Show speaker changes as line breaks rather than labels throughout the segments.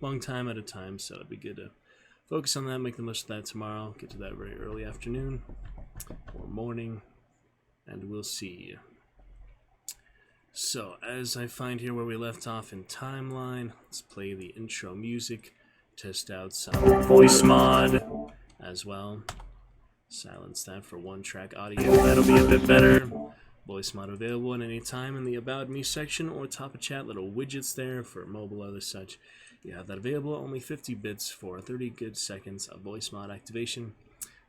long time at a time, so it'd be good to focus on that, make the most of that tomorrow, get to that very early afternoon or morning, and we'll see. So, as I find here where we left off in Timeline, let's play the intro music, test out some voice mod as well. Silence that for one-track audio, that'll be a bit better. Voice mod available at any time in the About Me section or top of chat, little widgets there for mobile or such. You have that available, only 50 bits for 30 good seconds of voice mod activation.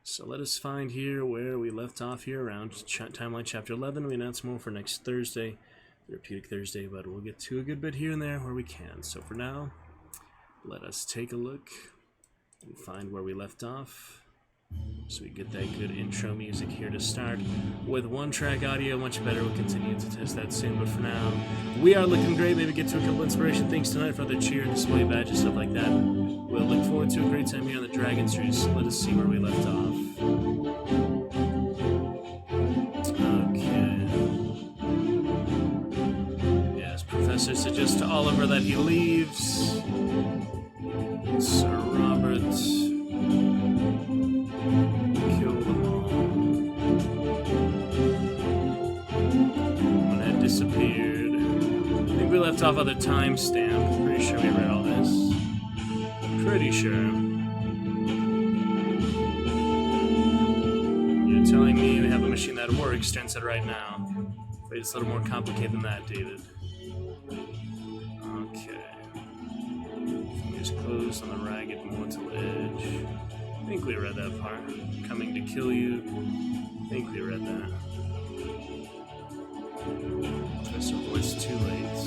So let us find here where we left off here around Timeline Chapter 11. We announce more for next Thursday, Therapeutic Thursday, but we'll get to a good bit here and there where we can. So for now, let us take a look and find where we left off. So we get that good intro music here to start. With one-track audio, much better. We'll continue to test that soon, but for now, we are looking great. Maybe get to a couple inspiration things tonight for the cheer, display badges, stuff like that. We'll look forward to a great time here on the Dragon Series. Let us see where we left off. Okay. Yes, Professor suggests to Oliver that he leaves. Sir Robert. Disappeared. I think we left off at the timestamp. Pretty sure we read all this. Pretty sure. You're telling me we have a machine that works, Jen said right now. Wait, it's a little more complicated than that, David. Okay. Fingers closed on the ragged mortal edge. I think we read that part. Coming to kill you. I think we read that. So it's too late.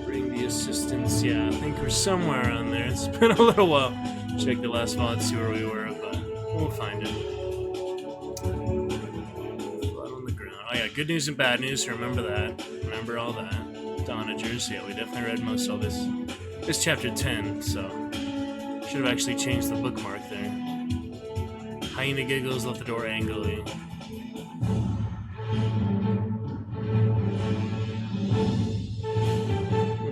Bring the assistants. Yeah, I think we're somewhere around there. It's been a little while. Check the last file and see where we were, but we'll find it. Blood on the ground. Oh yeah, good news and bad news. Remember that. Remember all that. Donagers. Yeah, we definitely read most of this. It's chapter 10, so should have actually changed the bookmark there. Hyena giggles, left the door angrily.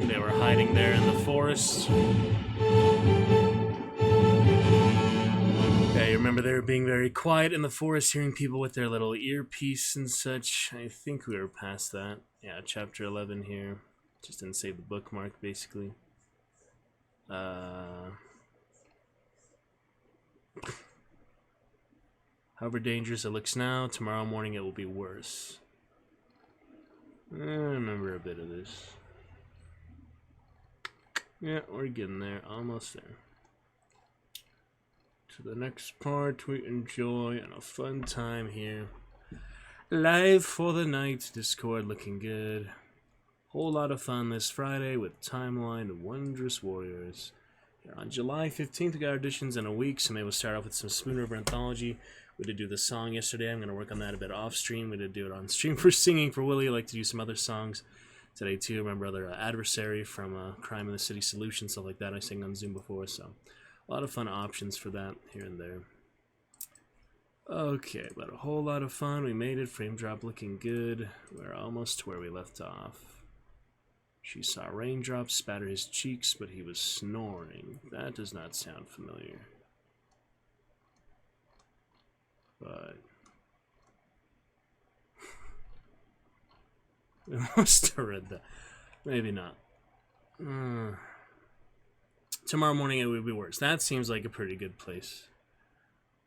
They were hiding there in the forest. Yeah, you remember they were being very quiet in the forest, hearing people with their little earpiece and such. I think we were past that. Yeah, chapter 11 here. Just didn't save the bookmark, basically. However dangerous it looks now, tomorrow morning it will be worse. I remember a bit of this. Yeah, we're getting there. Almost there. To the next part we enjoy and a fun time here. Live for the night. Discord looking good. Whole lot of fun this Friday with Timeline Wondrous Warriors. Here on July 15th, we got auditions in a week, so maybe we'll start off with some Spoon River Anthology. We did do the song yesterday. I'm going to work on that a bit off stream. We did do it on stream for singing for Willie. I like to do some other songs today too. Remember other Adversary from Crime in the City Solution, stuff like that. I sang on Zoom before, so a lot of fun options for that here and there. Okay, but a whole lot of fun. We made it. Frame drop looking good. We're almost to where we left off. She saw raindrops spatter his cheeks, but he was snoring. That does not sound familiar. But I must have read that. Maybe not. Tomorrow morning it would be worse. That seems like a pretty good place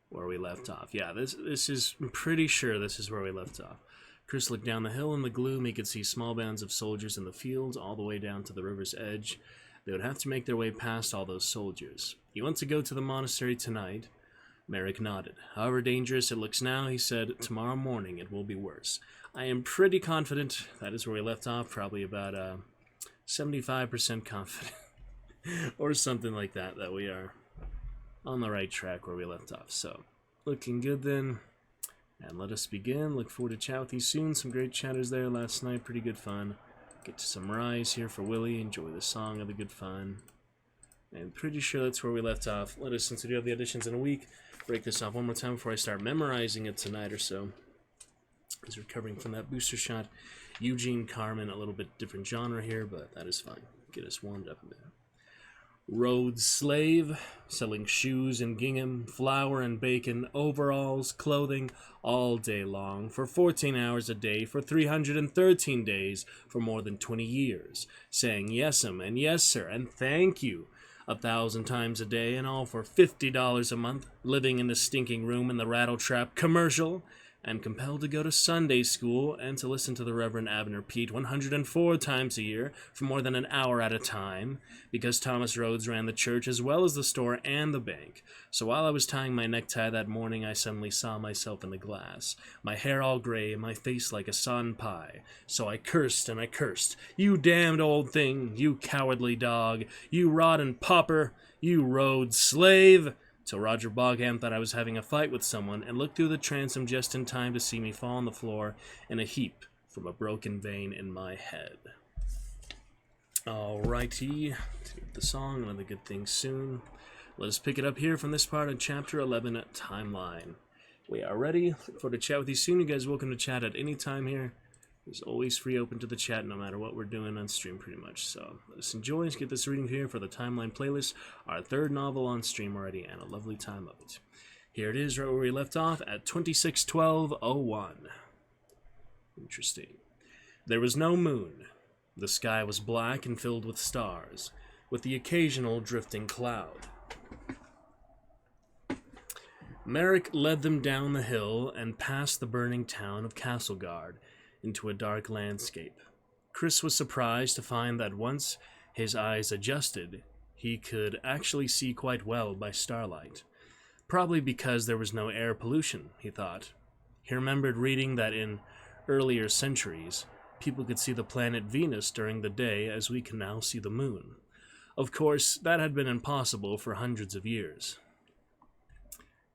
where we left off. Yeah, this is, I'm pretty sure this is where we left off. Chris looked down the hill in the gloom. He could see small bands of soldiers in the fields all the way down to the river's edge. They would have to make their way past all those soldiers. You want to go to the monastery tonight? Merrick nodded. However dangerous it looks now, he said, tomorrow morning it will be worse. I am pretty confident that is where we left off, probably about 75% confident or something like that, that we are on the right track where we left off. So, looking good then. And let us begin. Look forward to chat with you soon. Some great chatters there last night. Pretty good fun. Get to some Rise here for Willie. Enjoy the song of the good fun. And pretty sure that's where we left off. Let us, since we do have the auditions in a week, break this off one more time before I start memorizing it tonight or so. He's recovering from that booster shot. Eugene Carmen, a little bit different genre here, but that is fine. Get us warmed up a bit. Road slave, selling shoes and gingham, flour and bacon, overalls, clothing, all day long, for 14 hours a day, for 313 days, for more than 20 years, saying yes'm and yes sir and thank you 1,000 times a day, and all for $50 a month, living in the stinking room in the Rattletrap commercial, and compelled to go to Sunday school and to listen to the Reverend Abner Pete 104 times a year for more than an hour at a time, because Thomas Rhodes ran the church as well as the store and the bank. So while I was tying my necktie that morning, I suddenly saw myself in the glass, my hair all gray, my face like a sun pie. So I cursed and I cursed. You damned old thing, you cowardly dog, you rotten pauper, you road slave! Till Roger Bogham thought I was having a fight with someone and looked through the transom just in time to see me fall on the floor in a heap from a broken vein in my head. Alrighty, the song, another good thing soon. Let us pick it up here from this part of Chapter 11, Timeline. We are ready for the chat with you soon. You guys are welcome to chat at any time here. It's always free open to the chat no matter what we're doing on stream pretty much. So let us enjoy. Let's get this reading here for the Timeline playlist. Our third novel on stream already and a lovely time of it. Here it is right where we left off at 26:12:01. Interesting. There was no moon. The sky was black and filled with stars, with the occasional drifting cloud. Merrick led them down the hill and past the burning town of Castleguard into a dark landscape. Chris was surprised to find that once his eyes adjusted, he could actually see quite well by starlight. Probably because there was no air pollution, he thought. He remembered reading that in earlier centuries, people could see the planet Venus during the day as we can now see the moon. Of course, that had been impossible for hundreds of years.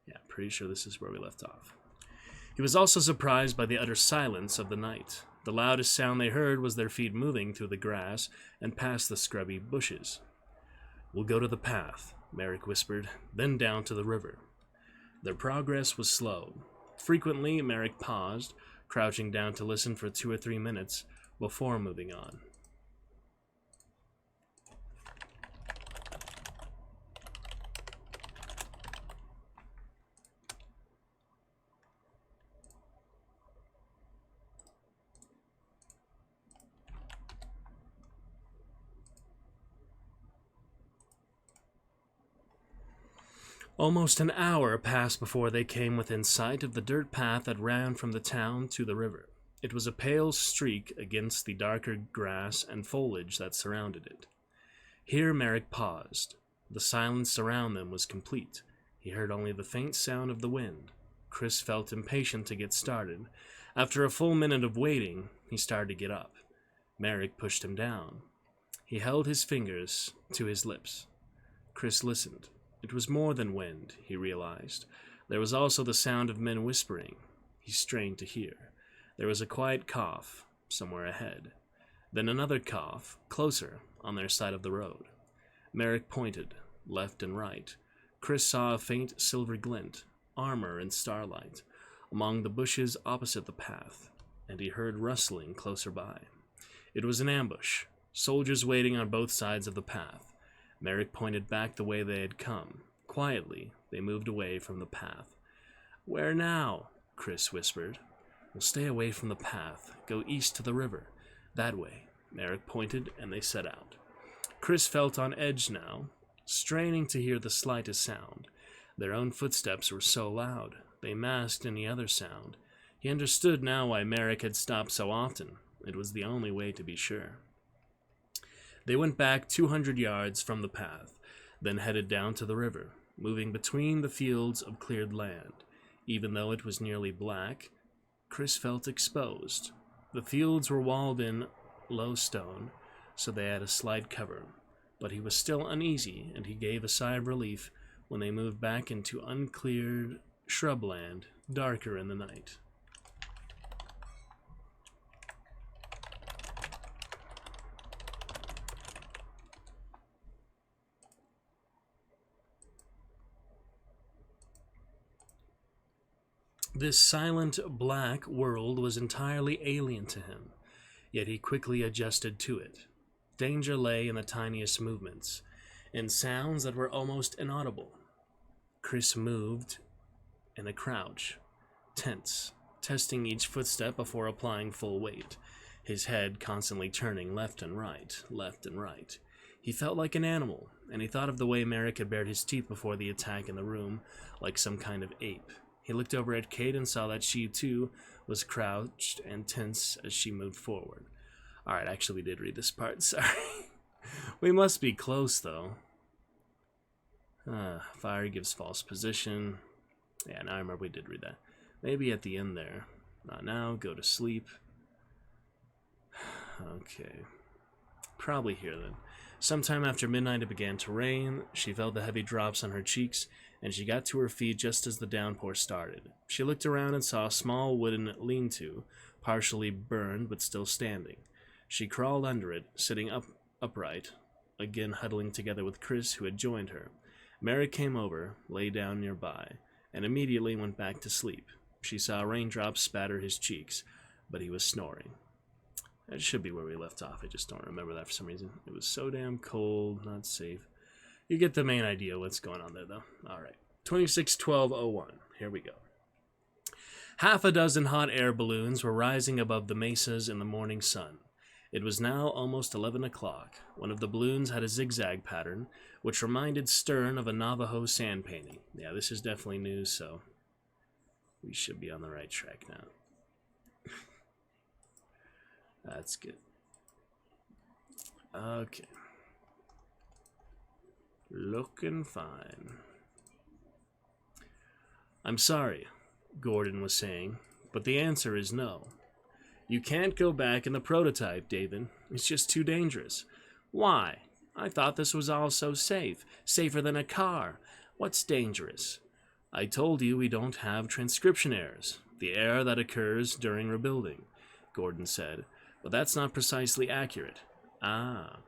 Yeah, pretty sure this is where we left off. He was also surprised by the utter silence of the night. The loudest sound they heard was their feet moving through the grass and past the scrubby bushes. "We'll go to the path," Merrick whispered, then down to the river. Their progress was slow. Frequently, Merrick paused, crouching down to listen for 2 or 3 minutes before moving on. Almost an hour passed before they came within sight of the dirt path that ran from the town to the river. It was a pale streak against the darker grass and foliage that surrounded it. Here Merrick paused. The silence around them was complete. He heard only the faint sound of the wind. Chris felt impatient to get started. After a full minute of waiting, he started to get up. Merrick pushed him down. He held his fingers to his lips. Chris listened. It was more than wind, he realized. There was also the sound of men whispering. He strained to hear. There was a quiet cough somewhere ahead. Then another cough, closer, on their side of the road. Merrick pointed, left and right. Chris saw a faint silver glint, armor and starlight, among the bushes opposite the path, and he heard rustling closer by. It was an ambush, soldiers waiting on both sides of the path. Merrick pointed back the way they had come. Quietly, they moved away from the path. "Where now?" Chris whispered. "We'll stay away from the path. Go east to the river. That way." Merrick pointed, and they set out. Chris felt on edge now, straining to hear the slightest sound. Their own footsteps were so loud. They masked any other sound. He understood now why Merrick had stopped so often. It was the only way to be sure. They went back 200 yards from the path, then headed down to the river, moving between the fields of cleared land. Even though it was nearly black, Chris felt exposed. The fields were walled in low stone, so they had a slight cover, but he was still uneasy, and he gave a sigh of relief when they moved back into uncleared shrubland, darker in the night. This silent, black world was entirely alien to him, yet he quickly adjusted to it. Danger lay in the tiniest movements, in sounds that were almost inaudible. Chris moved in a crouch, tense, testing each footstep before applying full weight, his head constantly turning left and right, left and right. He felt like an animal, and he thought of the way Merrick had bared his teeth before the attack in the room, like some kind of ape. He looked over at Kate and saw that she, too, was crouched and tense as she moved forward. Alright, actually we did read this part, sorry. We must be close, though. Fire gives false position. Yeah, now I remember we did read that. Maybe at the end there. Not now, go to sleep. Okay. Probably here then. Sometime after midnight it began to rain. She felt the heavy drops on her cheeks, and she got to her feet just as the downpour started. She looked around and saw a small wooden lean-to, partially burned but still standing. She crawled under it, sitting upright, again huddling together with Chris, who had joined her. Merrick came over, lay down nearby, and immediately went back to sleep. She saw raindrops spatter his cheeks, but he was snoring. That should be where we left off. I just don't remember that for some reason. It was so damn cold, not safe. You get the main idea what's going on there, though. Alright. 26-12-01. Here we go. Half a dozen hot air balloons were rising above the mesas in the morning sun. It was now almost 11 o'clock. One of the balloons had a zigzag pattern, which reminded Stern of a Navajo sand painting. Yeah, this is definitely news, so we should be on the right track now. That's good. Okay. Looking fine. I'm sorry, Gordon was saying, but the answer is no. You can't go back in the prototype, David. It's just too dangerous. Why? I thought this was all so safe. Safer than a car. What's dangerous? I told you we don't have transcription errors. The error that occurs during rebuilding, Gordon said. But that's not precisely accurate. Ah.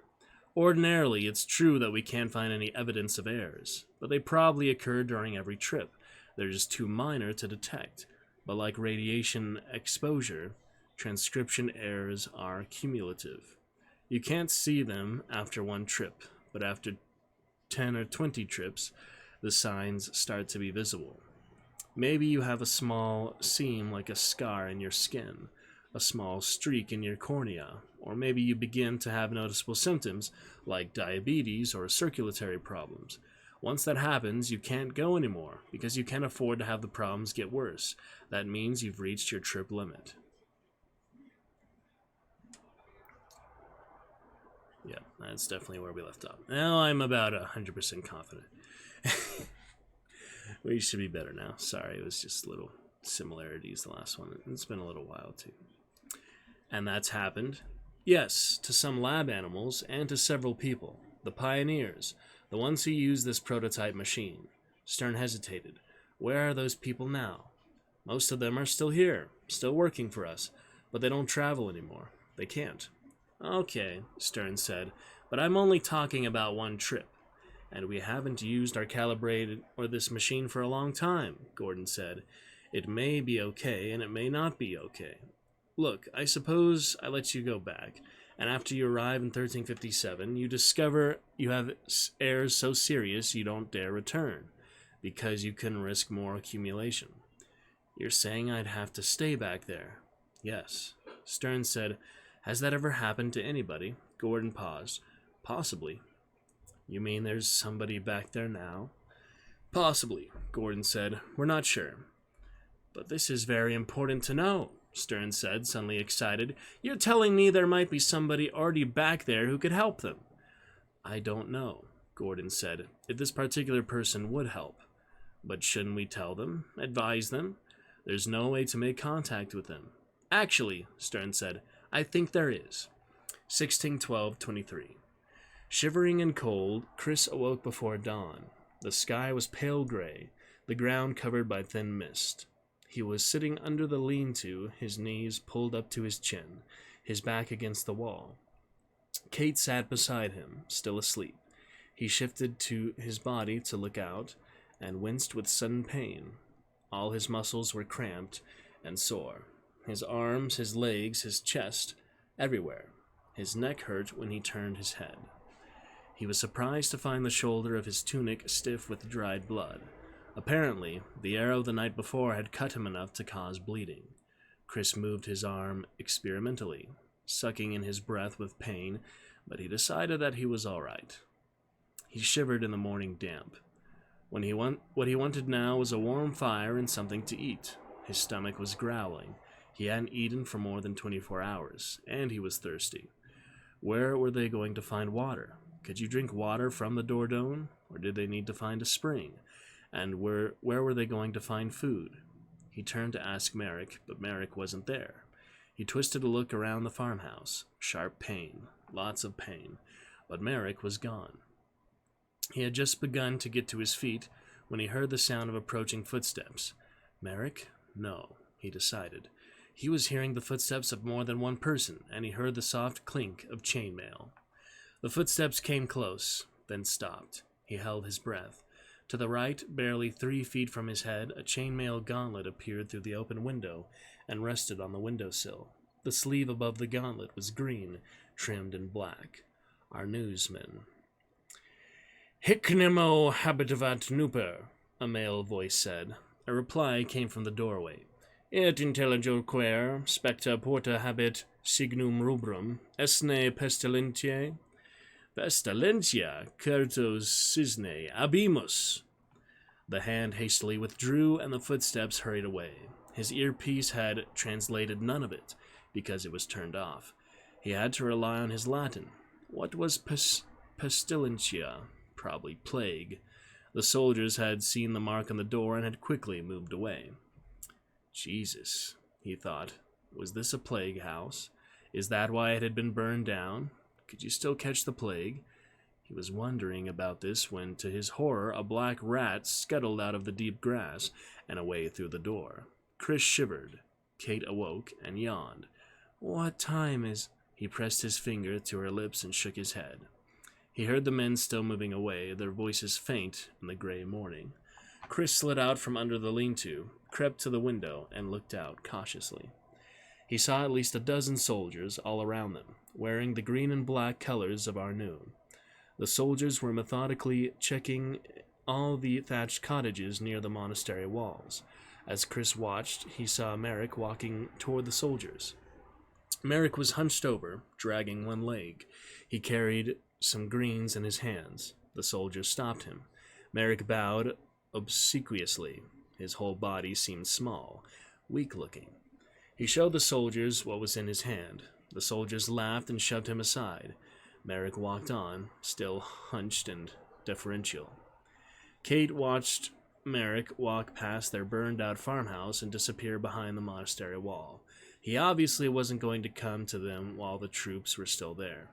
Ordinarily, it's true that we can't find any evidence of errors, but they probably occur during every trip. They're just too minor to detect. But like radiation exposure, transcription errors are cumulative. You can't see them after one trip, but after 10 or 20 trips, the signs start to be visible. Maybe you have a small seam like a scar in your skin, a small streak in your cornea, or maybe you begin to have noticeable symptoms like diabetes or circulatory problems. Once that happens, you can't go anymore because you can't afford to have the problems get worse. That means you've reached your trip limit. Yeah, that's definitely where we left off. Now I'm about 100% confident. We should be better now. Sorry, it was just little similarities the last one. It's been a little while too. And that's happened. Yes, to some lab animals and to several people. The pioneers, the ones who used this prototype machine. Stern hesitated. Where are those people now? Most of them are still here, still working for us, but they don't travel anymore. They can't. Okay, Stern said, but I'm only talking about one trip. And we haven't used our calibrated or this machine for a long time, Gordon said. It may be okay, and it may not be okay. Look, I suppose I let you go back, and after you arrive in 1357, you discover you have errors so serious you don't dare return, because you couldn't risk more accumulation. You're saying I'd have to stay back there? Yes. Stern said, has that ever happened to anybody? Gordon paused. Possibly. You mean there's somebody back there now? Possibly, Gordon said. We're not sure. But this is very important to know, Stern said, suddenly excited. You're telling me there might be somebody already back there who could help them. I don't know, Gordon said, if this particular person would help. But shouldn't we tell them? Advise them? There's no way to make contact with them. Actually, Stern said, I think there is. 16-12-23. Shivering and cold, Chris awoke before dawn. The sky was pale gray, the ground covered by thin mist. He was sitting under the lean-to, his knees pulled up to his chin, his back against the wall. Kate sat beside him, still asleep. He shifted to his body to look out, and winced with sudden pain. All his muscles were cramped and sore. His arms, his legs, his chest, everywhere. His neck hurt when he turned his head. He was surprised to find the shoulder of his tunic stiff with dried blood. Apparently, the arrow the night before had cut him enough to cause bleeding. Chris moved his arm experimentally, sucking in his breath with pain, but he decided that he was all right. He shivered in the morning damp. What he wanted now was a warm fire and something to eat. His stomach was growling. He hadn't eaten for more than 24 hours, and he was thirsty. Where were they going to find water? Could you drink water from the Dordogne, or did they need to find a spring? And where were they going to find food? He turned to ask Merrick, but Merrick wasn't there. He twisted a look around the farmhouse. Sharp pain, lots of pain, but Merrick was gone. He had just begun to get to his feet when he heard the sound of approaching footsteps. Merrick? No, he decided. He was hearing the footsteps of more than one person, and he heard the soft clink of chainmail. The footsteps came close, then stopped. He held his breath. To the right, barely 3 feet from his head, a chainmail gauntlet appeared through the open window and rested on the windowsill. The sleeve above the gauntlet was green, trimmed in black. Our newsman. "Hic nemo habitavat nuper," a male voice said. A reply came from the doorway. "Et intelligoquer specta porta habet signum rubrum, esne pestilentiae? Pestilentia, certos cisne, abimus." The hand hastily withdrew, and the footsteps hurried away. His earpiece had translated none of it, because it was turned off. He had to rely on his Latin. What was pestilentia? Probably plague. The soldiers had seen the mark on the door and had quickly moved away. Jesus, he thought. Was this a plague house? Is that why it had been burned down? Could you still catch the plague? He was wondering about this when, to his horror, a black rat scuttled out of the deep grass and away through the door. Chris shivered. Kate awoke and yawned. "What time is—" He pressed his finger to her lips and shook his head. He heard the men still moving away, their voices faint in the gray morning. Chris slid out from under the lean-to, crept to the window, and looked out cautiously. He saw at least a dozen soldiers all around them, wearing the green and black colors of Arnoux. The soldiers were methodically checking all the thatched cottages near the monastery walls. As Chris watched, he saw Merrick walking toward the soldiers. Merrick was hunched over, dragging one leg. He carried some greens in his hands. The soldiers stopped him. Merrick bowed obsequiously. His whole body seemed small, weak-looking. He showed the soldiers what was in his hand. The soldiers laughed and shoved him aside. Merrick walked on, still hunched and deferential. Kate watched Merrick walk past their burned-out farmhouse and disappear behind the monastery wall. He obviously wasn't going to come to them while the troops were still there.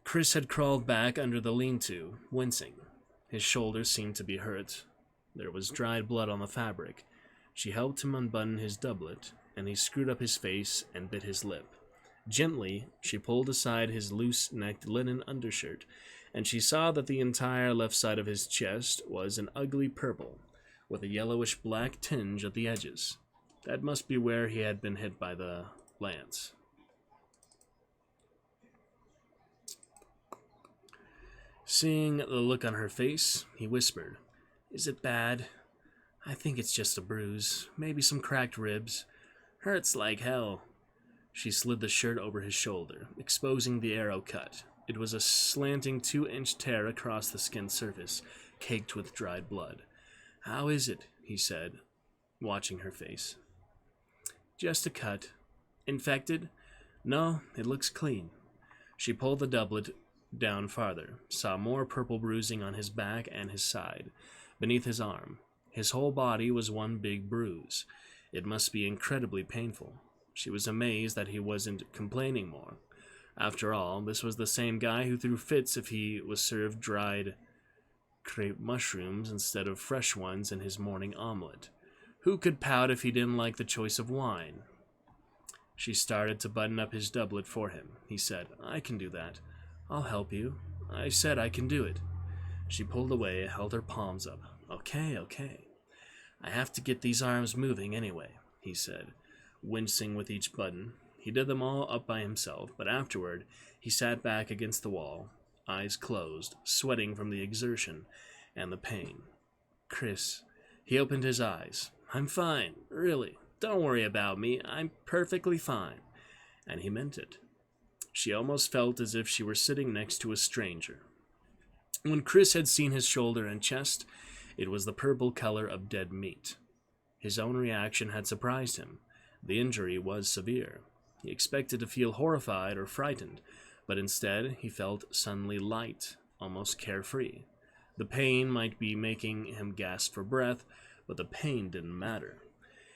Chris had crawled back under the lean-to, wincing. His shoulders seemed to be hurt. There was dried blood on the fabric. She helped him unbutton his doublet, and he screwed up his face and bit his lip. Gently, she pulled aside his loose-necked linen undershirt, and she saw that the entire left side of his chest was an ugly purple, with a yellowish-black tinge at the edges. That must be where he had been hit by the lance. Seeing the look on her face, he whispered, "Is it bad? I think it's just a bruise, maybe some cracked ribs. Hurts like hell." She slid the shirt over his shoulder, exposing the arrow cut. It was a slanting 2-inch tear across the skin surface, caked with dried blood. "How is it?" he said, watching her face. "Just a cut. Infected? No, it looks clean." She pulled the doublet down farther, saw more purple bruising on his back and his side, beneath his arm. His whole body was one big bruise. It must be incredibly painful. She was amazed that he wasn't complaining more. After all, this was the same guy who threw fits if he was served dried crepe mushrooms instead of fresh ones in his morning omelet. Who could pout if he didn't like the choice of wine? She started to button up his doublet for him. He said, "I can do that. I'll help you. I said I can do it." She pulled away, held her palms up. Okay. I have to get these arms moving anyway, he said, wincing with each button. He did them all up by himself, but afterward he sat back against the wall, eyes closed, sweating from the exertion and the pain. Chris, he opened his eyes. I'm fine, really. Don't worry about me. I'm perfectly fine. And he meant it. She almost felt as if she were sitting next to a stranger. When Chris had seen his shoulder and chest, it was the purple color of dead meat. His own reaction had surprised him. The injury was severe. He expected to feel horrified or frightened, but instead he felt suddenly light, almost carefree. The pain might be making him gasp for breath, but the pain didn't matter.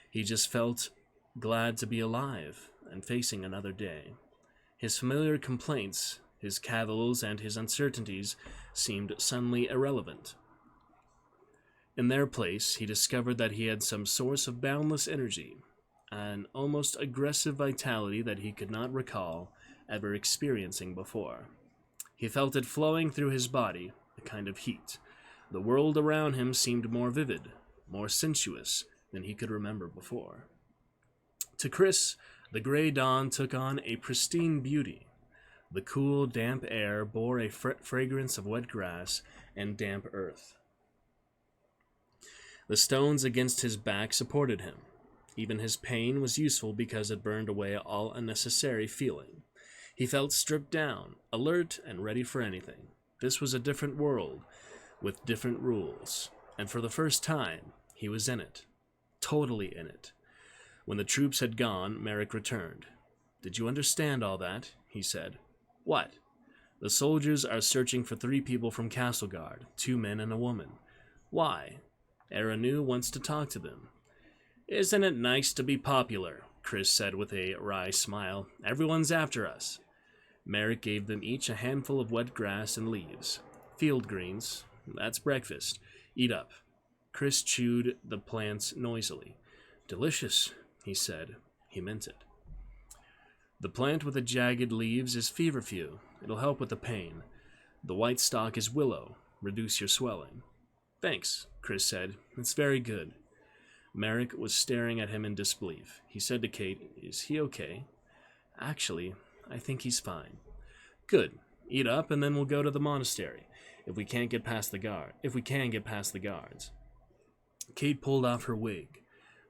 He just felt glad to be alive and facing another day. His familiar complaints, his cavils, and his uncertainties seemed suddenly irrelevant. In their place, he discovered that he had some source of boundless energy, an almost aggressive vitality that he could not recall ever experiencing before. He felt it flowing through his body, a kind of heat. The world around him seemed more vivid, more sensuous than he could remember before. To Chris, the gray dawn took on a pristine beauty. The cool, damp air bore a fragrance of wet grass and damp earth. The stones against his back supported him. Even his pain was useful because it burned away all unnecessary feeling. He felt stripped down, alert and ready for anything. This was a different world, with different rules, and for the first time, he was in it. Totally in it. When the troops had gone, Merrick returned. Did you understand all that? He said. What? The soldiers are searching for 3 people from Castleguard, 2 men and a woman. Why? Aranu wants to talk to them. Isn't it nice to be popular? Chris said with a wry smile. Everyone's after us. Merrick gave them each a handful of wet grass and leaves. Field greens. That's breakfast. Eat up. Chris chewed the plants noisily. Delicious, he said. He meant it. The plant with the jagged leaves is feverfew. It'll help with the pain. The white stalk is willow. Reduce your swelling. Thanks, Chris said. It's very good. Merrick was staring at him in disbelief. He said to Kate, Is he okay? Actually, I think he's fine. Good. Eat up and then we'll go to the monastery. If we can get past the guards. Kate pulled off her wig.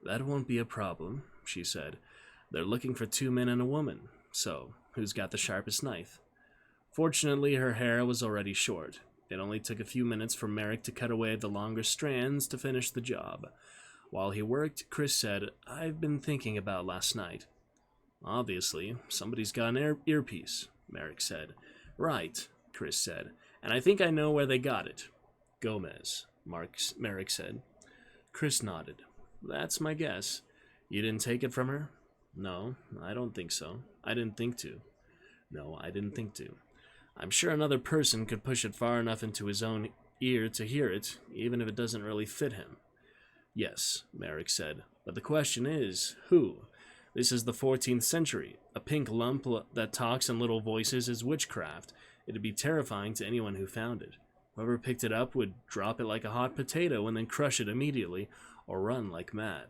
That won't be a problem, she said. They're looking for 2 men and a woman. So, who's got the sharpest knife? Fortunately, her hair was already short. It only took a few minutes for Merrick to cut away the longer strands to finish the job. While he worked, Chris said, I've been thinking about last night. Obviously, somebody's got an earpiece, Merrick said. Right, Chris said, and I think I know where they got it. Gomez, Merrick said. Chris nodded. That's my guess. You didn't take it from her? No, I don't think so. I didn't think to. No, I didn't think to. I'm sure another person could push it far enough into his own ear to hear it, even if it doesn't really fit him. Yes, Merrick said, but the question is, who? This is the 14th century. A pink lump that talks in little voices is witchcraft. It'd be terrifying to anyone who found it. Whoever picked it up would drop it like a hot potato and then crush it immediately, or run like mad.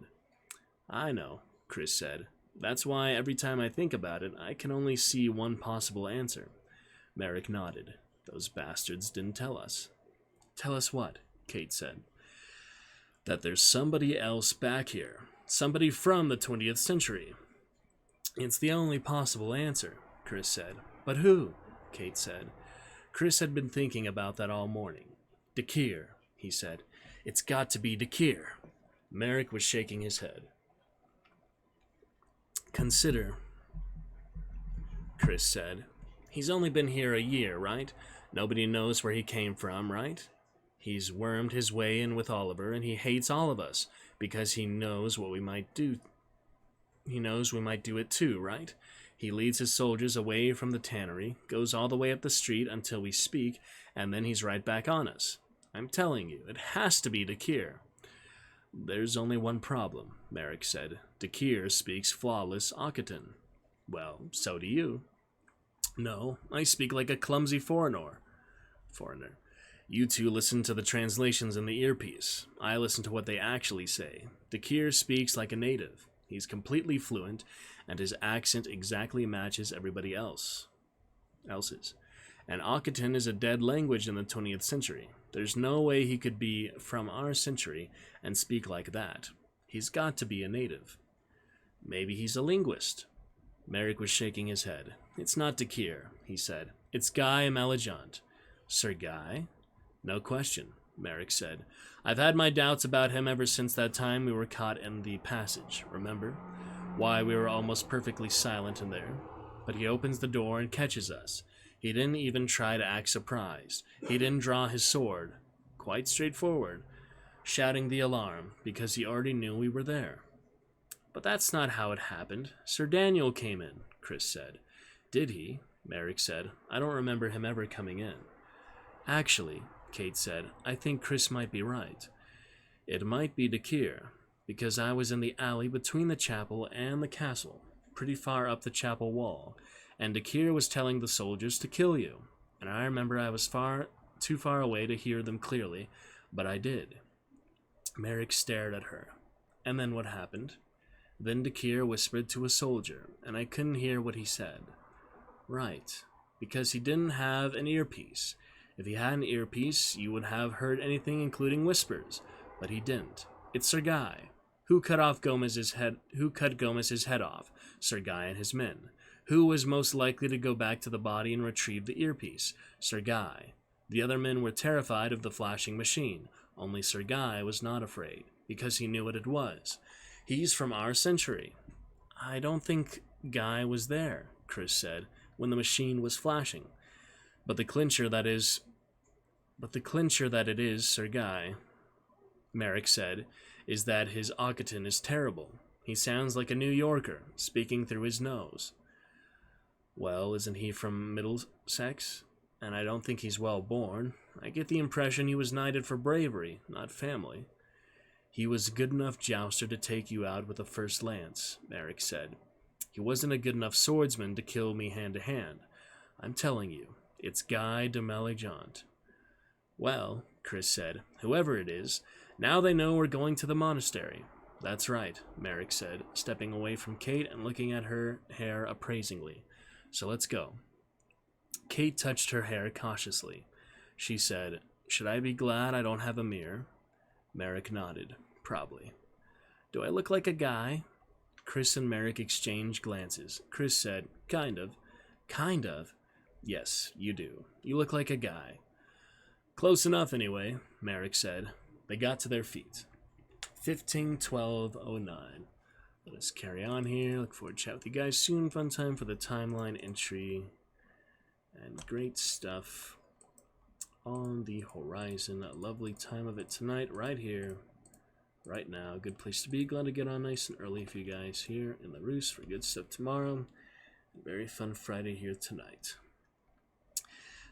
I know, Chris said. That's why every time I think about it, I can only see one possible answer. Merrick nodded. Those bastards didn't tell us. Tell us what? Kate said. That there's somebody else back here. Somebody from the 20th century. It's the only possible answer, Chris said. But who? Kate said. Chris had been thinking about that all morning. Dakir, he said. It's got to be Dakir. Merrick was shaking his head. Consider, Chris said. He's only been here a year, right? Nobody knows where he came from, right? He's wormed his way in with Oliver, and he hates all of us, because he knows what we might do. He knows we might do it too, right? He leads his soldiers away from the tannery, goes all the way up the street until we speak, and then he's right back on us. I'm telling you, it has to be Dakir. There's only one problem, Merrick said. Dakir speaks flawless Occitan. Well, so do you. No, I speak like a clumsy foreigner. You two listen to the translations in the earpiece. I listen to what they actually say. Dakir speaks like a native. He's completely fluent, and his accent exactly matches everybody else's. And Occitan is a dead language in the 20th century. There's no way he could be from our century and speak like that. He's got to be a native. Maybe he's a linguist. Merrick was shaking his head. It's not Dakir, he said. It's Guy Meligant. Sir Guy? No question, Merrick said. I've had my doubts about him ever since that time we were caught in the passage, remember? Why, we were almost perfectly silent in there. But he opens the door and catches us. He didn't even try to act surprised. He didn't draw his sword. Quite straightforward. Shouting the alarm, because he already knew we were there. But that's not how it happened. Sir Daniel came in, Chris said. Did he? Merrick said. I don't remember him ever coming in. Actually, Kate said, I think Chris might be right. It might be Dakir, because I was in the alley between the chapel and the castle, pretty far up the chapel wall, and Dakir was telling the soldiers to kill you, and I remember I was too far away to hear them clearly, but I did. Merrick stared at her. And then what happened? Then Dakir whispered to a soldier, and I couldn't hear what he said. Right, because he didn't have an earpiece. If he had an earpiece, you would have heard anything including whispers, but he didn't. It's Sir Guy. Who cut Gomez's head off? Sir Guy and his men. Who was most likely to go back to the body and retrieve the earpiece? Sir Guy. The other men were terrified of the flashing machine. Only Sir Guy was not afraid, because he knew what it was. He's from our century. I don't think Guy was there, Chris said, when the machine was flashing. But the clincher that it is Sir Guy, Merrick said, is that his Occitan is terrible. He sounds like a New Yorker, speaking through his nose. Well, isn't he from Middlesex? And I don't think he's well born. I get the impression he was knighted for bravery, not family. He was a good enough jouster to take you out with a first lance, Merrick said. He wasn't a good enough swordsman to kill me hand to hand. I'm telling you, it's Guy de Meligant. Well, Chris said, whoever it is, now they know we're going to the monastery. That's right, Merrick said, stepping away from Kate and looking at her hair appraisingly. So let's go. Kate touched her hair cautiously. She said, Should I be glad I don't have a mirror? Merrick nodded. Probably. Do I look like a guy? Chris and Merrick exchanged glances. Chris said, Kind of. Kind of? Yes, you do. You look like a guy. Close enough, anyway, Merrick said. They got to their feet. 15:12:09. Let us carry on here. Look forward to chat with you guys soon. Fun time for the timeline entry. And great stuff on the horizon. A lovely time of it tonight, right here, right now. Good place to be. Glad to get on nice and early for you guys here in the Roost for good stuff tomorrow. Very fun Friday here tonight.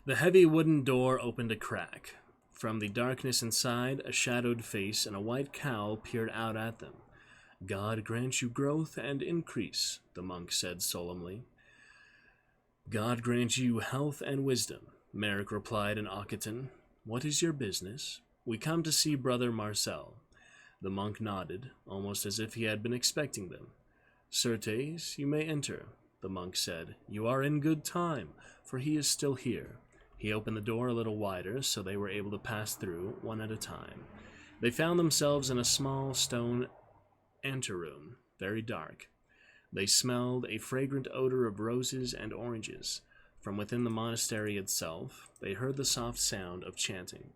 The heavy wooden door opened a crack. From the darkness inside, a shadowed face and a white cowl peered out at them. God grant you growth and increase, the monk said solemnly. God grant you health and wisdom, Merrick replied in Occitan. What is your business? We come to see Brother Marcel. The monk nodded, almost as if he had been expecting them. Certes, you may enter, the monk said. You are in good time, for he is still here. He opened the door a little wider, so they were able to pass through, one at a time. They found themselves in a small stone anteroom, very dark. They smelled a fragrant odor of roses and oranges. From within the monastery itself, they heard the soft sound of chanting.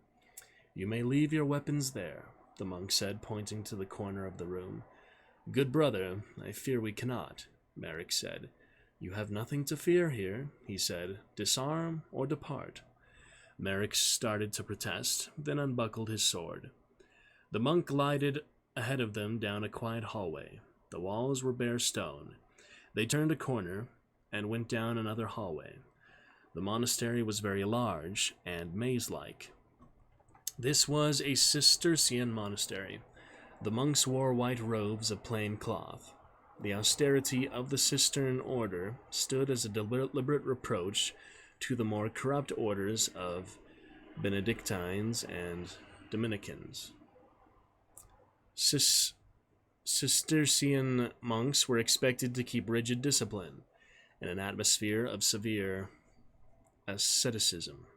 You may leave your weapons there, the monk said, pointing to the corner of the room. Good brother, I fear we cannot, Merrick said. You have nothing to fear here, he said. Disarm or depart. Merrick started to protest, then unbuckled his sword. The monk glided ahead of them down a quiet hallway. The walls were bare stone. They turned a corner and went down another hallway. The monastery was very large and maze-like. This was a Cistercian monastery. The monks wore white robes of plain cloth. The austerity of the Cistercian order stood as a deliberate reproach to the more corrupt orders of Benedictines, and Dominicans. Cistercian monks were expected to keep rigid discipline in an atmosphere of severe asceticism.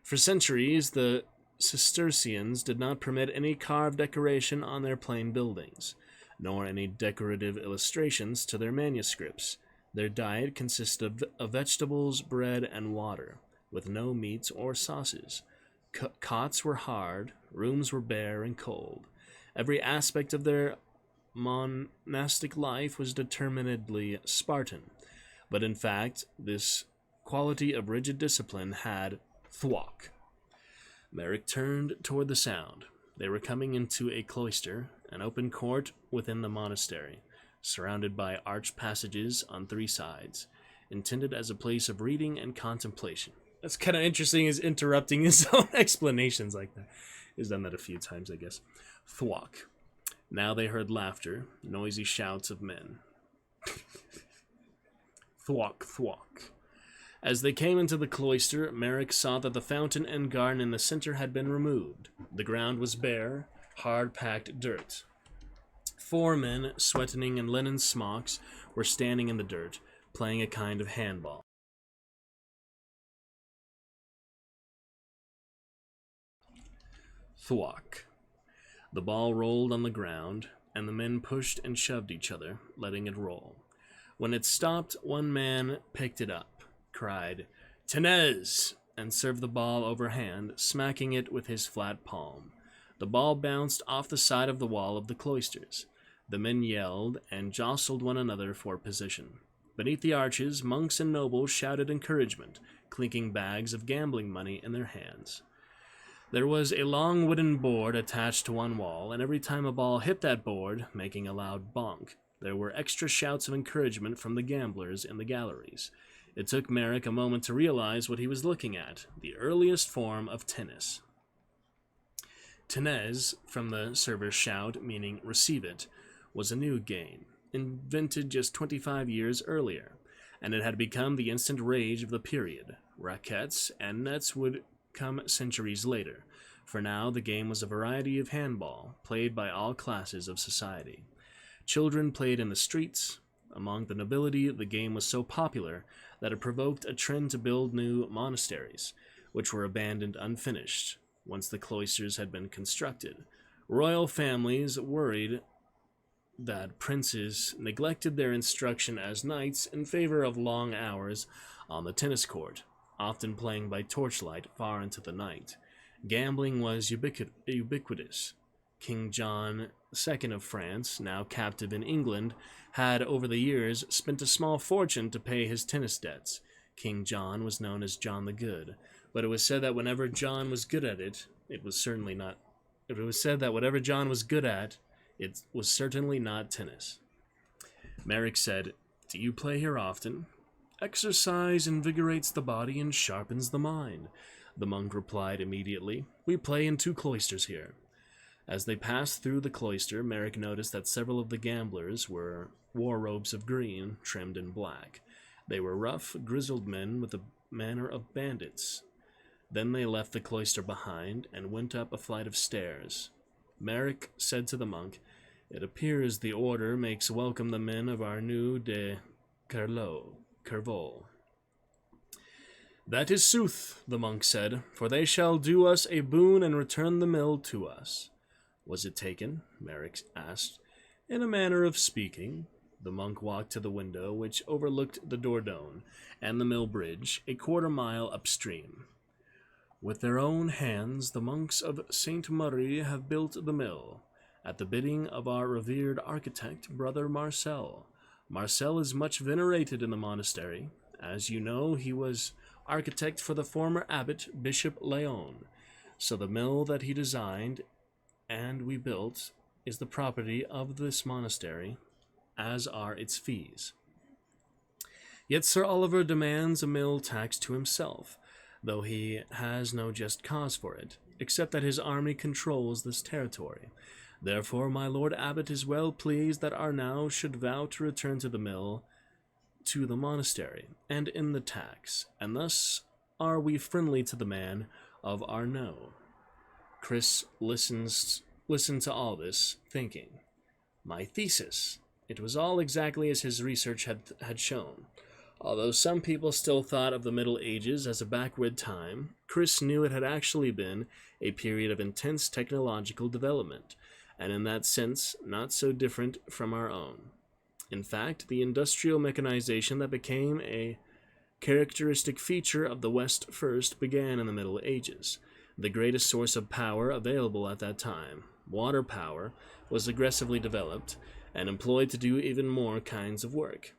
For centuries, the Cistercians did not permit any carved decoration on their plain buildings, nor any decorative illustrations to their manuscripts. Their diet consisted of vegetables, bread, and water, with no meats or sauces. Cots were hard, rooms were bare and cold. Every aspect of their monastic life was determinedly Spartan, but in fact, this quality of rigid discipline had thwack. Merrick turned toward the sound. They were coming into a cloister, an open court within the monastery, surrounded by arched passages on three sides, intended as a place of reading and contemplation. That's kind of interesting, is interrupting his own explanations like that. He's done that a few times, I guess. Thwack. Now they heard laughter, noisy shouts of men. Thwack, thwack. As they came into the cloister, Merrick saw that the fountain and garden in the center had been removed. The ground was bare, hard-packed dirt. 4 men, sweating in linen smocks, were standing in the dirt, playing a kind of handball. Thwack. The ball rolled on the ground, and the men pushed and shoved each other, letting it roll. When it stopped, one man picked it up, cried, "Tenez!" and served the ball overhand, smacking it with his flat palm. The ball bounced off the side of the wall of the cloisters. The men yelled and jostled one another for position. Beneath the arches, monks and nobles shouted encouragement, clinking bags of gambling money in their hands. There was a long wooden board attached to one wall, and every time a ball hit that board, making a loud bonk, there were extra shouts of encouragement from the gamblers in the galleries. It took Merrick a moment to realize what he was looking at, the earliest form of tennis. Tenez, from the server's shout, meaning receive it, was a new game, invented just 25 years earlier, and it had become the instant rage of the period. Raquettes and nets would come centuries later, for now the game was a variety of handball, played by all classes of society. Children played in the streets. Among the nobility, the game was so popular that it provoked a trend to build new monasteries, which were abandoned unfinished once the cloisters had been constructed. Royal families worried that princes neglected their instruction as knights in favor of long hours on the tennis court, often playing by torchlight far into the night. Gambling was ubiquitous. King John II of France, now captive in England, had over the years spent a small fortune to pay his tennis debts. King John was known as John the Good, but it was said that whenever John was good at it, it was certainly not tennis. Merrick said, "Do you play here often?" "Exercise invigorates the body and sharpens the mind," the monk replied immediately. "We play in 2 cloisters here." As they passed through the cloister, Merrick noticed that several of the gamblers wore robes of green, trimmed in black. They were rough, grizzled men with the manner of bandits. Then they left the cloister behind and went up a flight of stairs. Merrick said to the monk, "It appears the order makes welcome the men of our new de Kervol." "That is sooth," the monk said, "for they shall do us a boon and return the mill to us." "Was it taken?" Merrick asked. "In a manner of speaking." The monk walked to the window, which overlooked the Dordogne and the mill bridge, a quarter-mile upstream. "With their own hands, the monks of St. Murray have built the mill, at the bidding of our revered architect, Brother Marcel. Marcel is much venerated in the monastery. As you know, he was architect for the former abbot, Bishop Leon. So the mill that he designed and we built is the property of this monastery, as are its fees. Yet Sir Oliver demands a mill tax to himself, though he has no just cause for it, except that his army controls this territory. Therefore my Lord Abbot is well pleased that our now should vow to return to the mill, to the monastery, and in the tax, and thus are we friendly to the man of Arno. Chris listened to all this, thinking, my thesis. It was all exactly as his research had shown. Although some people still thought of the Middle Ages as a backward time, Chris knew it had actually been a period of intense technological development, and in that sense, not so different from our own. In fact, the industrial mechanization that became a characteristic feature of the West first began in the Middle Ages. The greatest source of power available at that time, water power, was aggressively developed and employed to do even more kinds of work.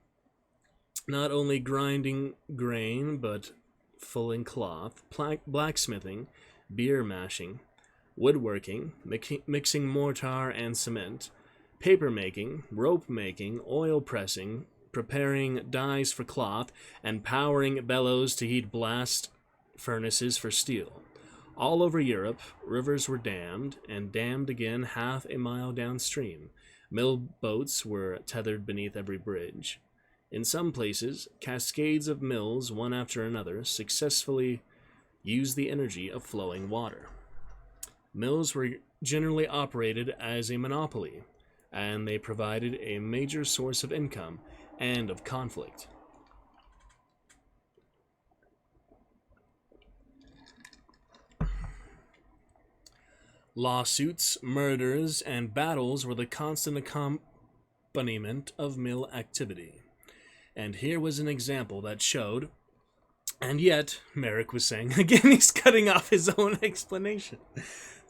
Not only grinding grain, but fulling cloth, blacksmithing, beer mashing, woodworking, mixing mortar and cement, paper making, rope making, oil pressing, preparing dyes for cloth, and powering bellows to heat blast furnaces for steel. All over Europe, rivers were dammed, and dammed again half a mile downstream. Mill boats were tethered beneath every bridge. In some places, cascades of mills, one after another, successfully used the energy of flowing water. Mills were generally operated as a monopoly, and they provided a major source of income and of conflict. Lawsuits, murders, and battles were the constant accompaniment of mill activity. And here was an example that showed, and yet, Merrick was saying, again he's cutting off his own explanation.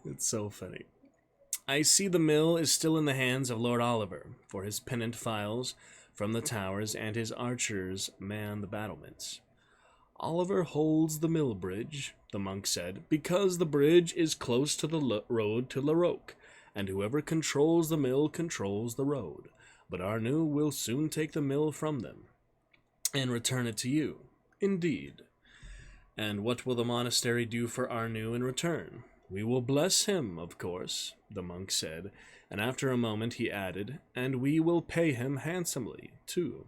It's so funny. I see the mill is still in the hands of Lord Oliver, for his pennant files from the towers and his archers man the battlements. Oliver holds the mill bridge, the monk said, because the bridge is close to the road to Laroque, and whoever controls the mill controls the road. But Arnu will soon take the mill from them, and return it to you. Indeed. And what will the monastery do for Arnu in return? We will bless him, of course, the monk said, and after a moment he added, and we will pay him handsomely, too.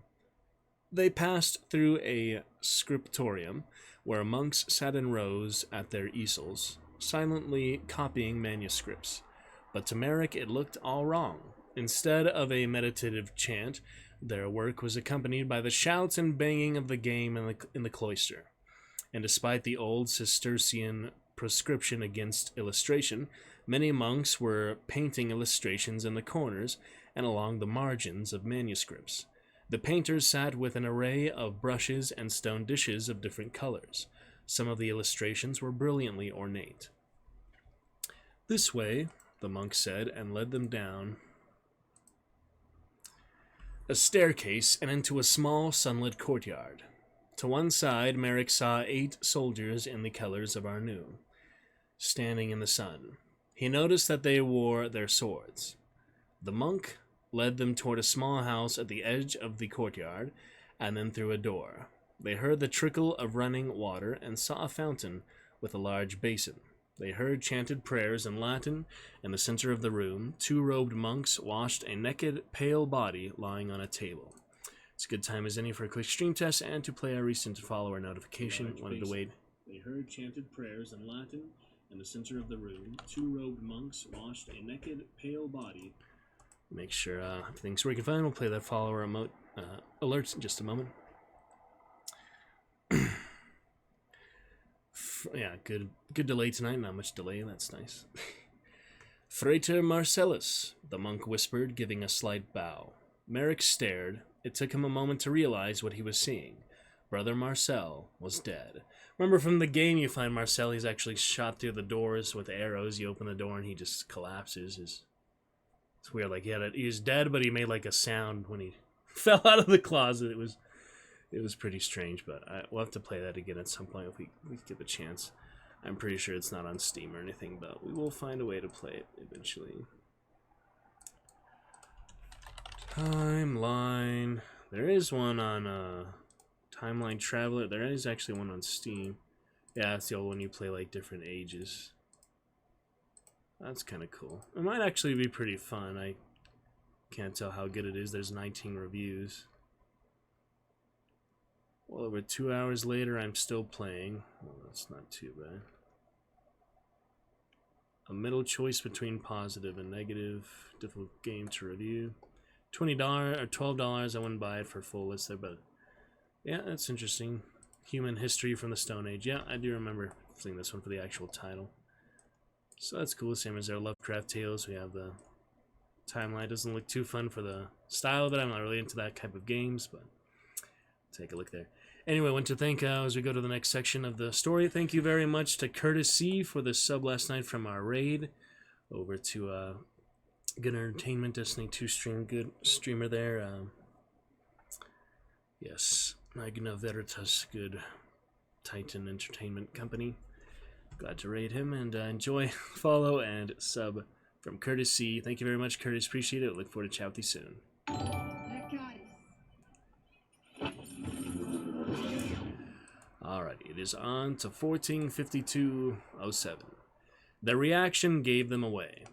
They passed through a scriptorium, where monks sat in rows at their easels, silently copying manuscripts. But to Merrick it looked all wrong. Instead of a meditative chant, their work was accompanied by the shouts and banging of the game in the cloister. And despite the old Cistercian prescription against illustration, many monks were painting illustrations in the corners and along the margins of manuscripts. The painters sat with an array of brushes and stone dishes of different colors. Some of the illustrations were brilliantly ornate. This way, the monk said, and led them down a staircase and into a small sunlit courtyard. To one side, Merrick saw 8 soldiers in the colors of Arnu, standing in the sun. He noticed that they wore their swords. The monk led them toward a small house at the edge of the courtyard, and then through a door. They heard the trickle of running water and saw a fountain with a large basin. They heard chanted prayers in Latin in the center of the room. 2 robed monks washed a naked, pale body lying on a table. It's a good time as any for a quick stream test and to play our recent follower notification. Wanted to wait. They heard chanted prayers in Latin in the center of the room. 2 robed monks washed a naked, pale body. Make sure everything's working fine. We'll play that follower alerts in just a moment. Yeah, good delay tonight. Not much delay. That's nice. Frater Marcellus, the monk whispered, giving a slight bow. Merrick stared. It took him a moment to realize what he was seeing. Brother Marcel was dead. Remember from the game, you find Marcel, he's actually shot through the doors with arrows. You open the door and he just collapses. It's weird. Like, yeah, he was dead, but he made like a sound when he fell out of the closet. It was pretty strange, but we'll have to play that again at some point if we get the chance. I'm pretty sure it's not on Steam or anything, but we will find a way to play it eventually. Timeline. There is one on Timeline Traveler. There is actually one on Steam. Yeah, that's the old one you play like different ages. That's kind of cool. It might actually be pretty fun. I can't tell how good it is. There's 19 reviews. Well, over 2 hours later, I'm still playing. Well, that's not too bad. A middle choice between positive and negative. Difficult game to review. $20 or $12. I wouldn't buy it for full list there, but yeah, that's interesting. Human history from the Stone Age. Yeah, I do remember seeing this one for the actual title. So that's cool. Same as our Lovecraft Tales. We have the timeline. Doesn't look too fun for the style of it. I'm not really into that type of games, but take a look there. Anyway, I want to thank, as we go to the next section of the story, thank you very much to Curtis C. for the sub last night from our raid. Over to Good Entertainment, Destiny 2 streamer there. Yes, Magna Veritas, good Titan Entertainment Company. Glad to raid him, and enjoy, follow, and sub from Curtis C. Thank you very much, Curtis. Appreciate it. Look forward to chat with you soon. Alrighty, it is on to 145207. Their reaction gave them away.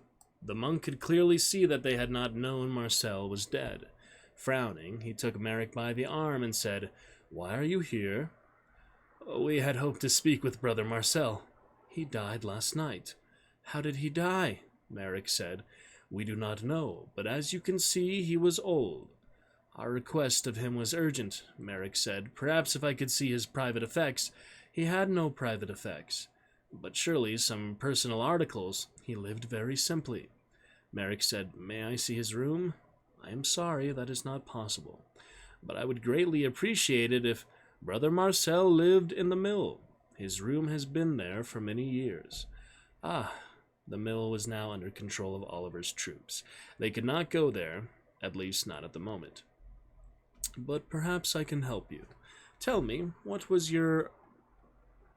The monk could clearly see that they had not known Marcel was dead. Frowning, he took Merrick by the arm and said, "Why are you here?" "We had hoped to speak with Brother Marcel. He died last night." "How did he die?" Merrick said. "We do not know, but as you can see, he was old." "Our request of him was urgent," Merrick said. "Perhaps if I could see his private effects." "He had no private effects." "But surely some personal articles." "He lived very simply." Merrick said, "May I see his room?" "I am sorry, that is not possible. But I would greatly appreciate it if Brother Marcel lived in the mill. His room has been there for many years." Ah, the mill was now under control of Oliver's troops. They could not go there, at least not at the moment. "But perhaps I can help you. Tell me, what was your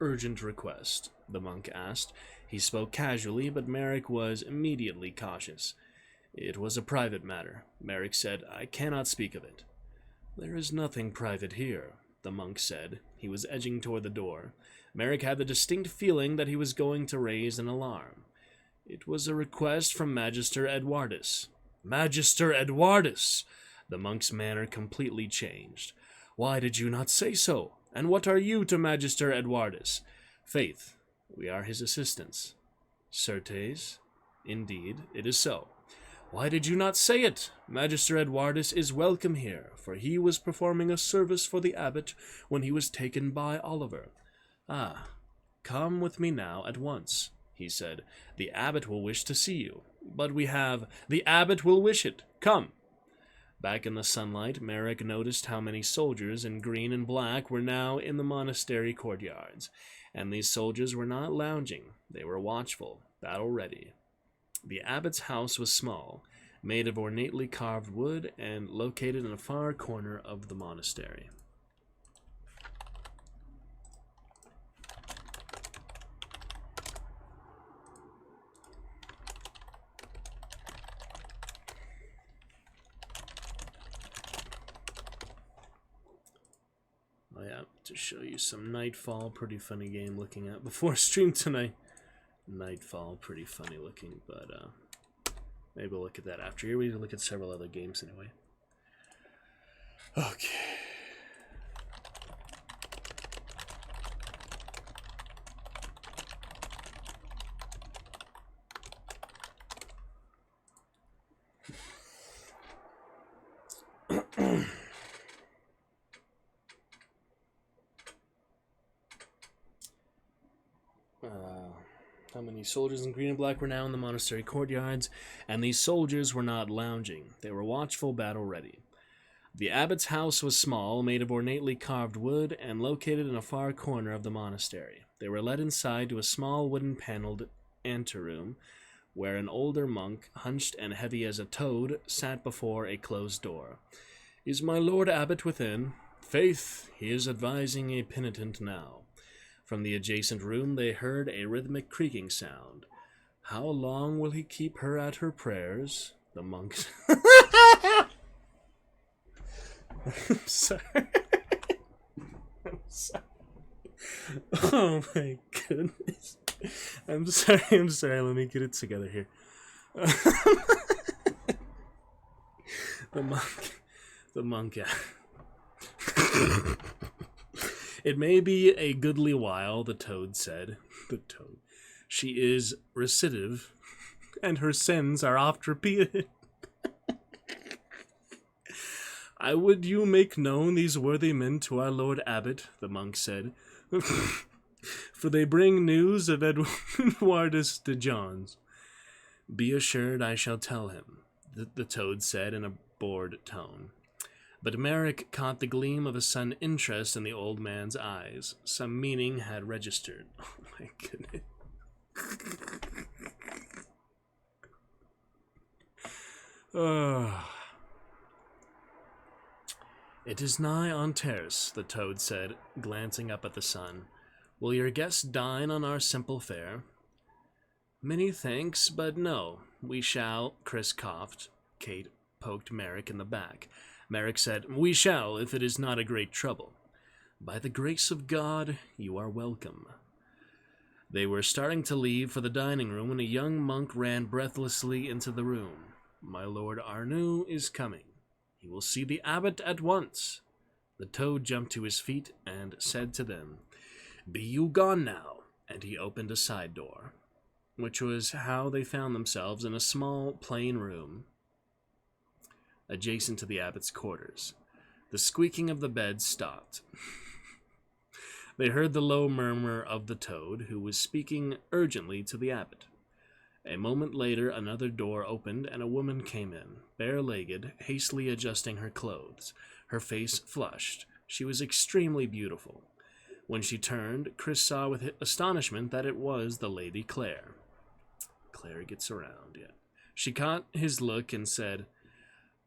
urgent request?" the monk asked. He spoke casually, but Merrick was immediately cautious. "It was a private matter," Merrick said. "I cannot speak of it." "There is nothing private here," the monk said. He was edging toward the door. Merrick had the distinct feeling that he was going to raise an alarm. "It was a request from Magister Edwardus." "Magister Edwardus!" The monk's manner completely changed. "Why did you not say so? And what are you to Magister Edwardus?" "Faith, we are his assistants." "Certes? Indeed, it is so." "Why did you not say it? Magister Edwardus is welcome here, for he was performing a service for the abbot when he was taken by Oliver." "Ah, come with me now at once," he said. "The abbot will wish to see you." "But we have—" "The abbot will wish it. Come." Back in the sunlight, Merrick noticed how many soldiers in green and black were now in the monastery courtyards, and these soldiers were not lounging. They were watchful, battle-ready. The abbot's house was small, made of ornately carved wood, and located in a far corner of the monastery. I have to show you some Nightfall, pretty funny game looking at before stream tonight. Nightfall, pretty funny looking, but maybe we'll look at that after. Here we look at several other games anyway. Okay. How many soldiers in green and black were now in the monastery courtyards, and these soldiers were not lounging. They were watchful, battle-ready. The abbot's house was small, made of ornately carved wood, and located in a far corner of the monastery. They were led inside to a small wooden-paneled anteroom, where an older monk, hunched and heavy as a toad, sat before a closed door. "Is my lord abbot within?" "Faith, he is advising a penitent now." From the adjacent room they heard a rhythmic creaking sound. "How long will he keep her at her prayers?" The monks... I'm sorry. I'm sorry. Oh my goodness. I'm sorry. Let me get it together here. The monk, yeah. "It may be a goodly while," the toad said. The toad. She is recidive, and her sins are oft repeated. I would you make known these worthy men to our Lord Abbot, the monk said, for they bring news of Eduardus de Johns. Be assured I shall tell him, the toad said in a bored tone. But Merrick caught the gleam of a sudden interest in the old man's eyes. Some meaning had registered. Oh my goodness. It is nigh on terrace, the toad said, glancing up at the sun. Will your guests dine on our simple fare? Many thanks, but no. We shall, Chris coughed. Kate poked Merrick in the back. Merrick said, We shall, if it is not a great trouble. By the grace of God, you are welcome. They were starting to leave for the dining room when a young monk ran breathlessly into the room. My Lord Arnu is coming. He will see the abbot at once. The toad jumped to his feet and said to them, Be you gone now, and he opened a side door, which was how they found themselves in a small, plain room adjacent to the abbot's quarters. The squeaking of the bed stopped. They heard the low murmur of the toad, who was speaking urgently to the abbot. A moment later, another door opened, and a woman came in, bare-legged, hastily adjusting her clothes. Her face flushed. She was extremely beautiful. When she turned, Chris saw with astonishment that it was the Lady Claire. Claire gets around, yeah. She caught his look and said,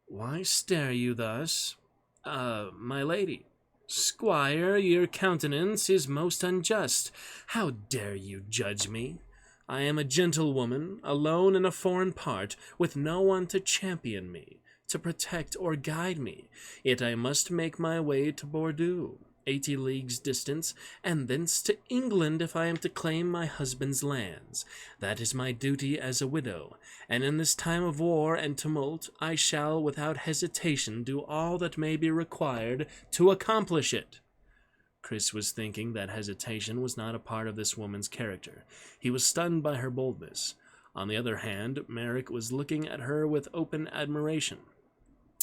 Why stare you thus? My lady. Squire, your countenance is most unjust. How dare you judge me? I am a gentlewoman, alone in a foreign part, with no one to champion me, to protect or guide me. Yet I must make my way to Bordeaux, 80 leagues distance, and thence to England if I am to claim my husband's lands. That is my duty as a widow, and in this time of war and tumult I shall without hesitation do all that may be required to accomplish it. Chris was thinking that hesitation was not a part of this woman's character. He was stunned by her boldness. On the other hand, Merrick was looking at her with open admiration.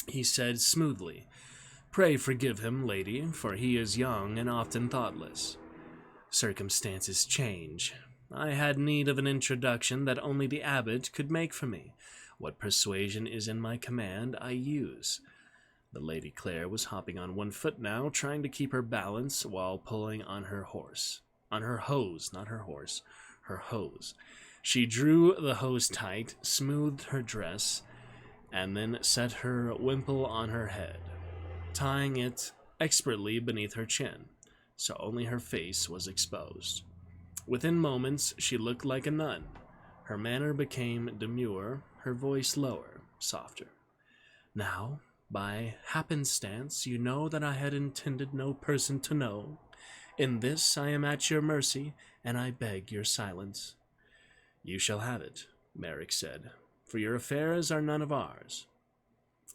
He said smoothly, Pray forgive him, lady, for he is young and often thoughtless. Circumstances change. I had need of an introduction that only the abbot could make for me. What persuasion is in my command, I use. The Lady Claire was hopping on one foot now, trying to keep her balance while pulling on her horse. On her hose, not her horse. Her hose. She drew the hose tight, smoothed her dress, and then set her wimple on her head, tying it expertly beneath her chin, so only her face was exposed. Within moments, she looked like a nun. Her manner became demure, her voice lower, softer. Now, by happenstance, you know that I had intended no person to know. In this I am at your mercy, and I beg your silence. You shall have it, Merrick said, for your affairs are none of ours.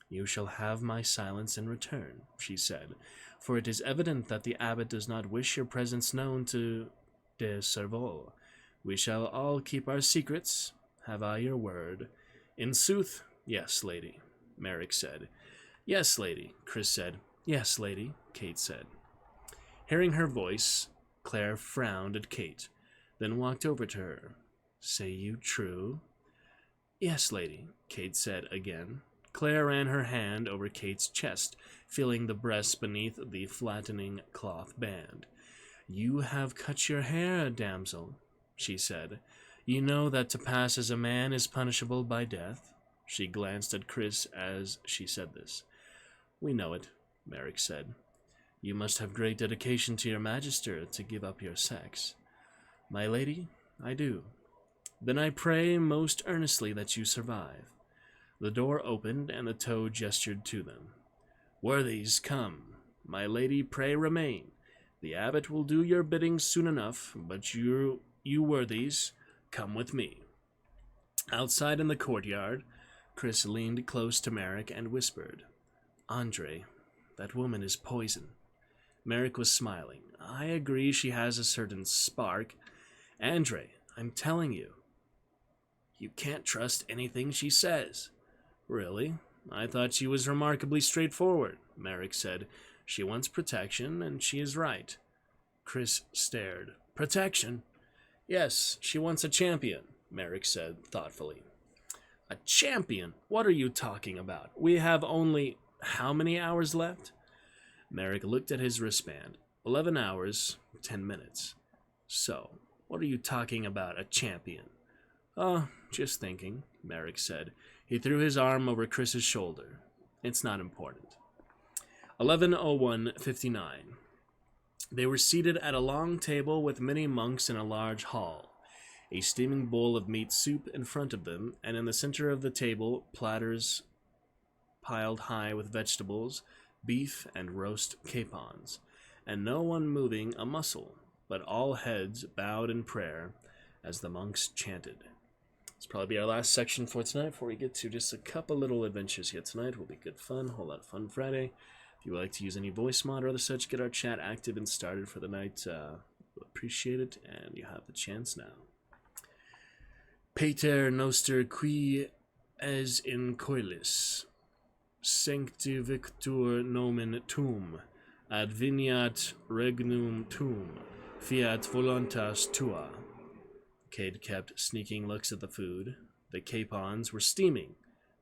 You shall have my silence in return, she said, for it is evident that the abbot does not wish your presence known to de Serval. We shall all keep our secrets. Have I your word? In sooth, yes, lady, Merrick said. Yes, lady, Chris said. Yes, lady, Kate said. Hearing her voice, Claire frowned at Kate, then walked over to her. Say you true? Yes, lady, Kate said again. Claire ran her hand over Kate's chest, feeling the breast beneath the flattening cloth band. You have cut your hair, damsel, she said. You know that to pass as a man is punishable by death? She glanced at Chris as she said this. We know it, Merrick said. You must have great dedication to your magister to give up your sex. My lady, I do. Then I pray most earnestly that you survive. The door opened, and the toad gestured to them. Worthies, come. My lady, pray remain. The abbot will do your bidding soon enough, but you worthies, come with me. Outside in the courtyard, Chris leaned close to Merrick and whispered, Andre, that woman is poison. Merrick was smiling. I agree she has a certain spark. Andre, I'm telling you. You can't trust anything she says. Really? I thought she was remarkably straightforward, Merrick said. She wants protection, and she is right. Chris stared. Protection? Yes, she wants a champion, Merrick said thoughtfully. A champion? What are you talking about? We have only how many hours left? Merrick looked at his wristband. 11 hours, 10 minutes. So, what are you talking about, a champion? Oh, just thinking, Merrick said. He threw his arm over Chris's shoulder. It's not important. 11:01:59. They were seated at a long table with many monks in a large hall. A steaming bowl of meat soup in front of them, and in the center of the table, platters piled high with vegetables, beef, and roast capons, and no one moving a muscle, but all heads bowed in prayer as the monks chanted. This will probably be our last section for tonight before we get to just a couple little adventures here tonight. Will be good fun, whole lot of fun Friday. If you would like to use any voice mod or other such, get our chat active and started for the night. We'll appreciate it, and you have the chance now. Pater noster qui es in coelis, sanctifictur nomen tuum, adveniat regnum tuum, fiat voluntas tua. Cade kept sneaking looks at the food. The capons were steaming.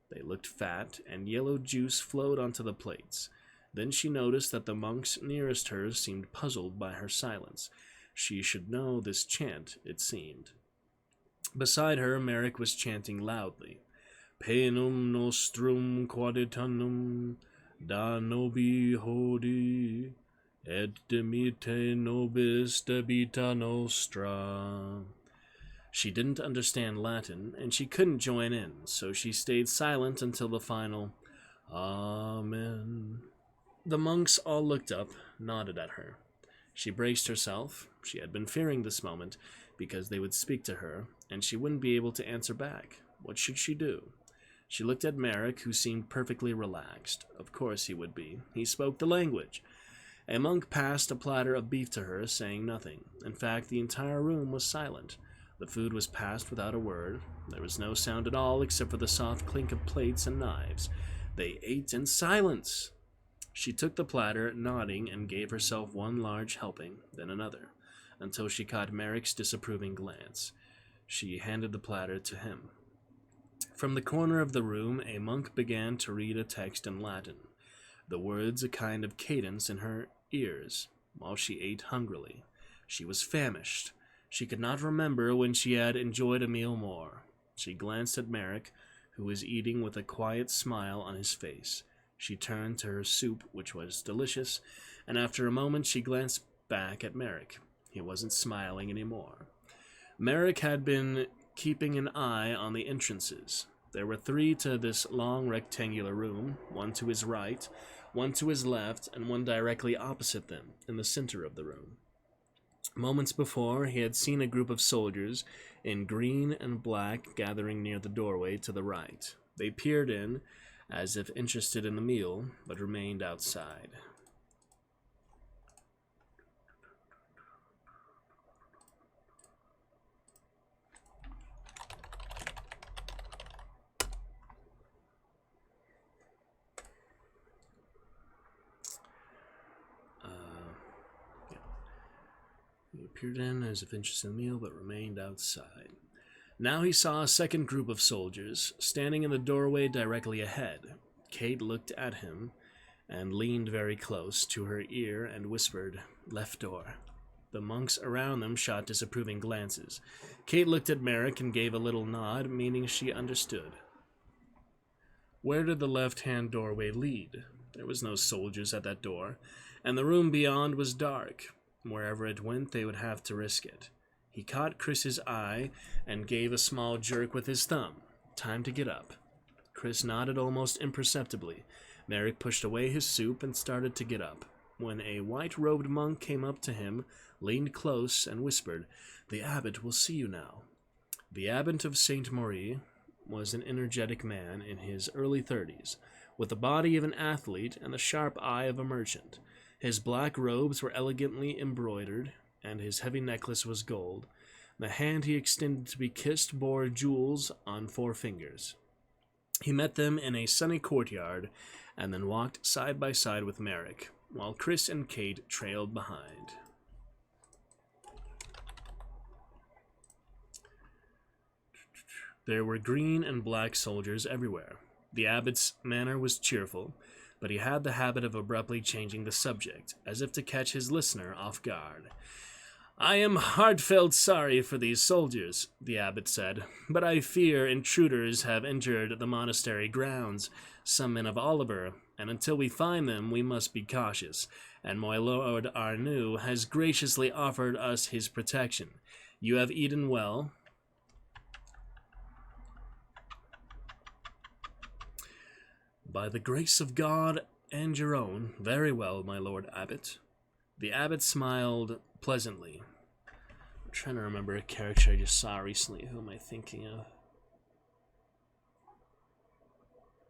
They looked fat, and yellow juice flowed onto the plates. Then she noticed that the monks nearest her seemed puzzled by her silence. She should know this chant, it seemed. Beside her, Merrick was chanting loudly. Penum nostrum quaditanum, da nobi hodi, et demite nobis debita nostra. She didn't understand Latin, and she couldn't join in, so she stayed silent until the final Amen. The monks all looked up, nodded at her. She braced herself. She had been fearing this moment, because they would speak to her, and she wouldn't be able to answer back. What should she do? She looked at Merrick, who seemed perfectly relaxed. Of course he would be. He spoke the language. A monk passed a platter of beef to her, saying nothing. In fact, the entire room was silent. The food was passed without a word. There was no sound at all except for the soft clink of plates and knives. They ate in silence. She took the platter, nodding, and gave herself one large helping, then another, until she caught Merrick's disapproving glance. She handed the platter to him. From the corner of the room, a monk began to read a text in Latin, the words a kind of cadence in her ears, while she ate hungrily. She was famished. She could not remember when she had enjoyed a meal more. She glanced at Merrick, who was eating with a quiet smile on his face. She turned to her soup, which was delicious, and after a moment she glanced back at Merrick. He wasn't smiling anymore. Merrick had been keeping an eye on the entrances. There were 3 to this long rectangular room, one to his right, one to his left, and one directly opposite them, in the center of the room. Moments before, he had seen a group of soldiers in green and black gathering near the doorway to the right. They peered in, as if interested in the meal, but remained outside. He appeared in as if interested in the meal, but remained outside. Now he saw a second group of soldiers, standing in the doorway directly ahead. Kate looked at him and leaned very close to her ear and whispered, "Left door." The monks around them shot disapproving glances. Kate looked at Merrick and gave a little nod, meaning she understood. Where did the left-hand doorway lead? There was no soldiers at that door, and the room beyond was dark. Wherever it went, they would have to risk it. He caught Chris's eye and gave a small jerk with his thumb. Time to get up. Chris nodded almost imperceptibly. Merrick pushed away his soup and started to get up, when a white-robed monk came up to him, leaned close, and whispered, "The abbot will see you now." The abbot of St. Marie was an energetic man in his early 30s, with the body of an athlete and the sharp eye of a merchant. His black robes were elegantly embroidered, and his heavy necklace was gold. The hand he extended to be kissed bore jewels on 4 fingers. He met them in a sunny courtyard and then walked side by side with Merrick, while Chris and Kate trailed behind. There were green and black soldiers everywhere. The abbot's manner was cheerful, but he had the habit of abruptly changing the subject, as if to catch his listener off guard. "I am heartfelt sorry for these soldiers," the abbot said, "but I fear intruders have entered the monastery grounds, some men of Oliver, and until we find them we must be cautious, and my lord Arnu has graciously offered us his protection. You have eaten well?" "By the grace of God and your own, very well, my lord abbot." The abbot smiled pleasantly. I'm trying to remember a character I just saw recently. Who am I thinking of?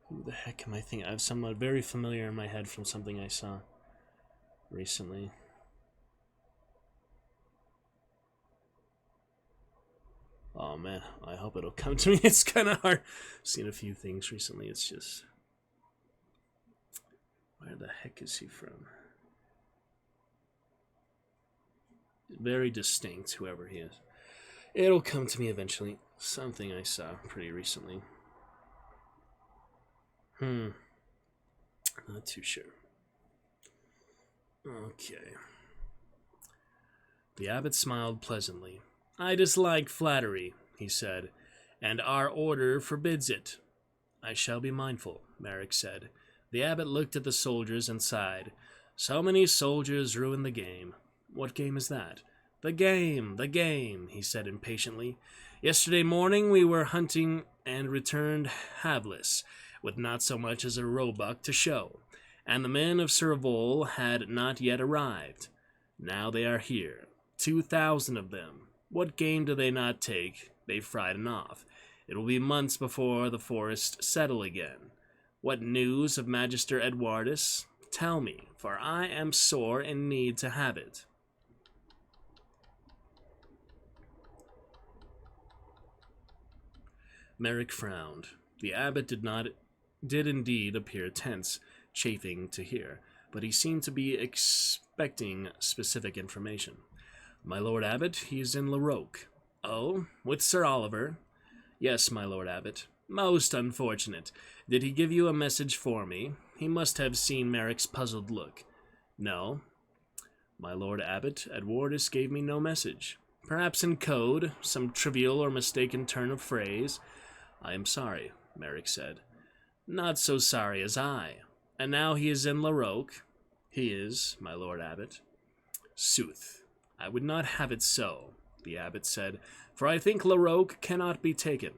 Who the heck am I thinking? I have someone very familiar in my head from something I saw recently. Oh man, I hope it'll come to me. It's kind of hard. I've seen a few things recently. It's just... Where the heck is he from? Very distinct, whoever he is. It'll come to me eventually. Something I saw pretty recently. Not too sure. Okay. The abbot smiled pleasantly. "I dislike flattery," he said, "and our order forbids it." "I shall be mindful," Merrick said. The abbot looked at the soldiers and sighed. "So many soldiers ruin the game." "What game is that?" The game, he said impatiently. "Yesterday morning we were hunting and returned halveless, with not so much as a roebuck to show, and the men of Sir Vol had not yet arrived. Now they are here, 2,000 of them. What game do they not take? They frighten off. It will be months before the forest settle again. What news of Magister Edwardus? Tell me, for I am sore in need to have it." Merrick frowned. The abbot did indeed appear tense, chafing to hear, but he seemed to be expecting specific information. "My lord abbot, he is in Laroque." "Oh, with Sir Oliver?" "Yes, my lord abbot." "Most unfortunate. Did he give you a message for me?" He must have seen Merrick's puzzled look. "No." "My lord abbot, Edwardus gave me no message. Perhaps in code, some trivial or mistaken turn of phrase." "I am sorry," Merrick said. "Not so sorry as I. And now he is in Laroque?" "He is, my lord abbot." "Sooth. I would not have it so," the abbot said, "for I think Laroque cannot be taken."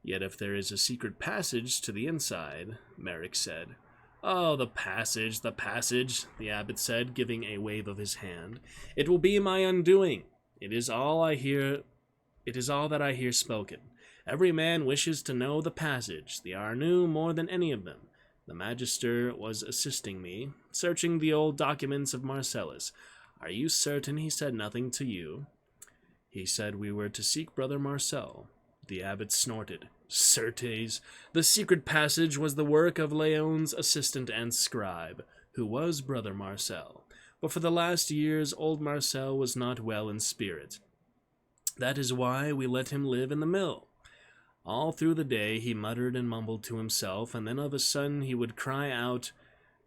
"Yet if there is a secret passage to the inside," Merrick said. "Oh, the passage, the abbot said, giving a wave of his hand. "It will be my undoing. It is all that I hear spoken. Every man wishes to know the passage, the Arnu more than any of them. The Magister was assisting me, searching the old documents of Marcellus. Are you certain he said nothing to you?" "He said we were to seek Brother Marcel." The abbot snorted. "Certes, the secret passage was the work of Leon's assistant and scribe, who was Brother Marcel. But for the last years old Marcel was not well in spirit. That is why we let him live in the mill. All through the day he muttered and mumbled to himself, and then of a sudden he would cry out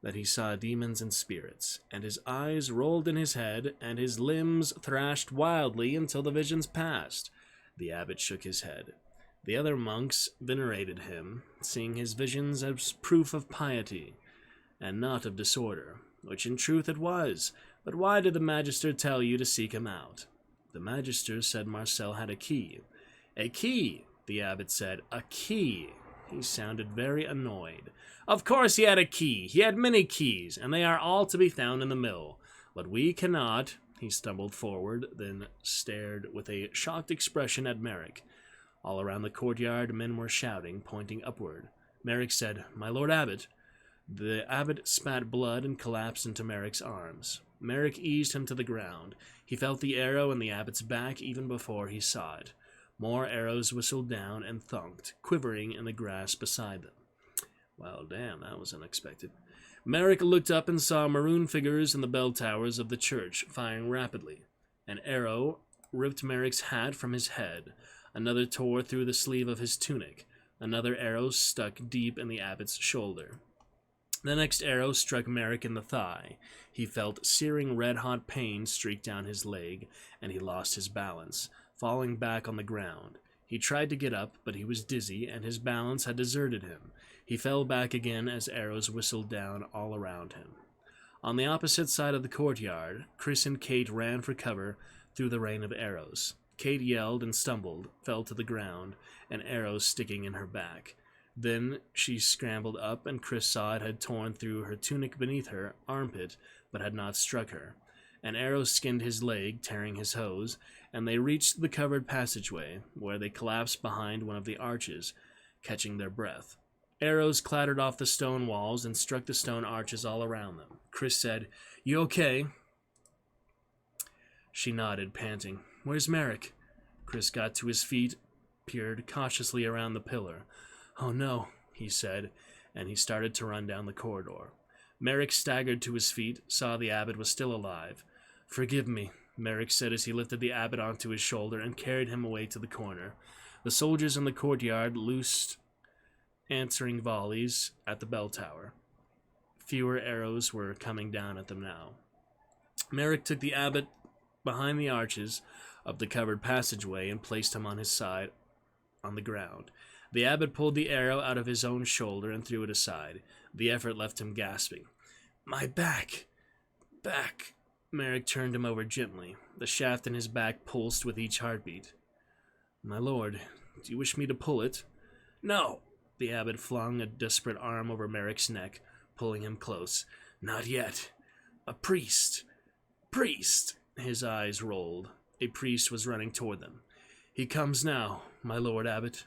that he saw demons and spirits, and his eyes rolled in his head, and his limbs thrashed wildly until the visions passed." The abbot shook his head. The other monks venerated him, seeing his visions as proof of piety, and not of disorder, which in truth it was. But why did the Magister tell you to seek him out?" "The Magister said Marcel had a key." "A key?" the abbot said. "A key?" He sounded very annoyed. "Of course he had a key. He had many keys, and they are all to be found in the mill. But we cannot—" He stumbled forward, then stared with a shocked expression at Merrick. All around the courtyard men were shouting, pointing upward. Merrick said, "My lord abbot." The abbot spat blood and collapsed into Merrick's arms. Merrick eased him to the ground. He felt the arrow in the abbot's back even before he saw it. More arrows whistled down and thunked, quivering in the grass beside them. Well, damn, that was unexpected. Merrick looked up and saw maroon figures in the bell towers of the church, firing rapidly. An arrow ripped Merrick's hat from his head. Another tore through the sleeve of his tunic. Another arrow stuck deep in the abbot's shoulder. The next arrow struck Merrick in the thigh. He felt searing red-hot pain streak down his leg, and he lost his balance, falling back on the ground. He tried to get up, but he was dizzy, and his balance had deserted him. He fell back again as arrows whistled down all around him. On the opposite side of the courtyard, Chris and Kate ran for cover through the rain of arrows. Kate yelled and stumbled, fell to the ground, an arrow sticking in her back. Then she scrambled up, and Chris saw it had torn through her tunic beneath her armpit, but had not struck her. An arrow skinned his leg, tearing his hose, and they reached the covered passageway, where they collapsed behind one of the arches, catching their breath. Arrows clattered off the stone walls and struck the stone arches all around them. Chris said, "You okay?" She nodded, panting. "Where's Merrick?" Chris got to his feet, peered cautiously around the pillar. "Oh no," he said, and he started to run down the corridor. Merrick staggered to his feet, saw the abbot was still alive. "Forgive me," Merrick said as he lifted the abbot onto his shoulder and carried him away to the corner. The soldiers in the courtyard loosed answering volleys at the bell tower. Fewer arrows were coming down at them now. Merrick took the abbot behind the arches of the covered passageway and placed him on his side on the ground. The abbot pulled the arrow out of his own shoulder and threw it aside. The effort left him gasping. "My back! Back!" Merrick turned him over gently. The shaft in his back pulsed with each heartbeat. "My lord, do you wish me to pull it?" "No!" The abbot flung a desperate arm over Merrick's neck, pulling him close. "Not yet. A priest! Priest!" His eyes rolled. A priest was running toward them. "He comes now, my lord abbot."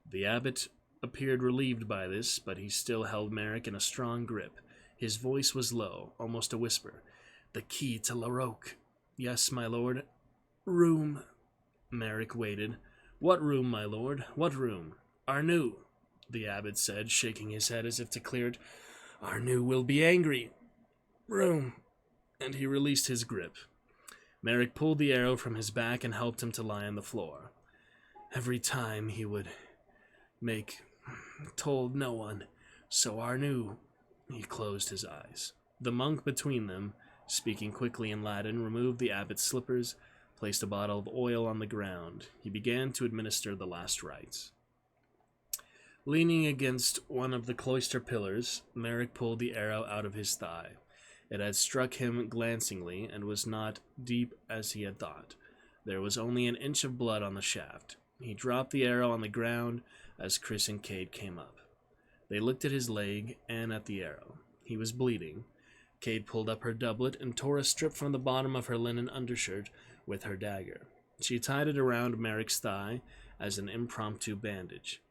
The abbot appeared relieved by this, but he still held Merrick in a strong grip. His voice was low, almost a whisper. "The key to Laroque." "Yes, my lord." "Room." Merrick waited. "What room, my lord? What room?" "Arnu," the abbot said, shaking his head as if to clear it. "Arnu will be angry." "Room." And he released his grip. Merrick pulled the arrow from his back and helped him to lie on the floor. "Every time he would told no one, so Arnu." He closed his eyes. The monk between them, speaking quickly in Latin, removed the abbot's slippers, placed a bottle of oil on the ground. He began to administer the last rites. Leaning against one of the cloister pillars, Merrick pulled the arrow out of his thigh. It had struck him glancingly and was not deep as he had thought. There was only an inch of blood on the shaft. He dropped the arrow on the ground as Chris and Kate came up. They looked at his leg and at the arrow. He was bleeding. Kate pulled up her doublet and tore a strip from the bottom of her linen undershirt with her dagger. She tied it around Merrick's thigh as an impromptu bandage.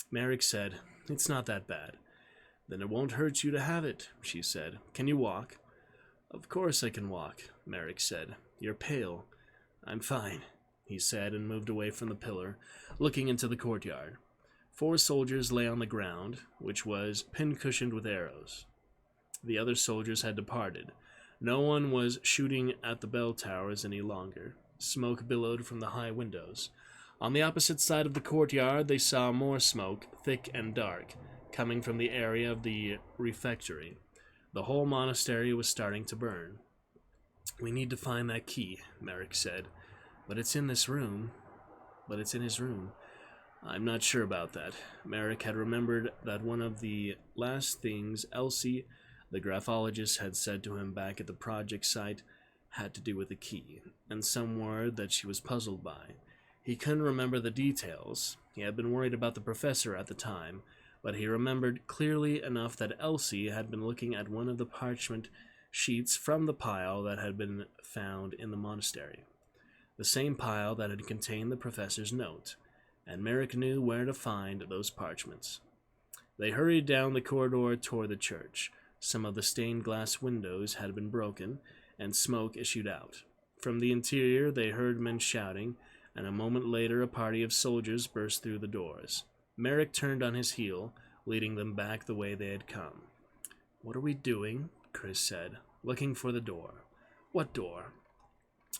Merrick said, "It's not that bad." "Then it won't hurt you to have it," she said. "Can you walk?" "Of course I can walk," Merrick said. "You're pale." "I'm fine," he said, and moved away from the pillar, looking into the courtyard. 4 soldiers lay on the ground, which was pin-cushioned with arrows. The other soldiers had departed. No one was shooting at the bell towers any longer. Smoke billowed from the high windows. On the opposite side of the courtyard, they saw more smoke, thick and dark, coming from the area of the refectory. The whole monastery was starting to burn. "We need to find that key," Merrick said. "But it's in this room." "But it's in his room." "I'm not sure about that." Merrick had remembered that one of the last things Elsie, the graphologist, had said to him back at the project site had to do with the key, and some word that she was puzzled by. He couldn't remember the details. He had been worried about the professor at the time, but he remembered clearly enough that Elsie had been looking at one of the parchment sheets from the pile that had been found in the monastery. The same pile that had contained the professor's note, and Merrick knew where to find those parchments. They hurried down the corridor toward the church. Some of the stained glass windows had been broken, and smoke issued out. From the interior they heard men shouting, and a moment later a party of soldiers burst through the doors. Merrick turned on his heel, leading them back the way they had come. "What are we doing?" Chris said, looking for the door. "What door?"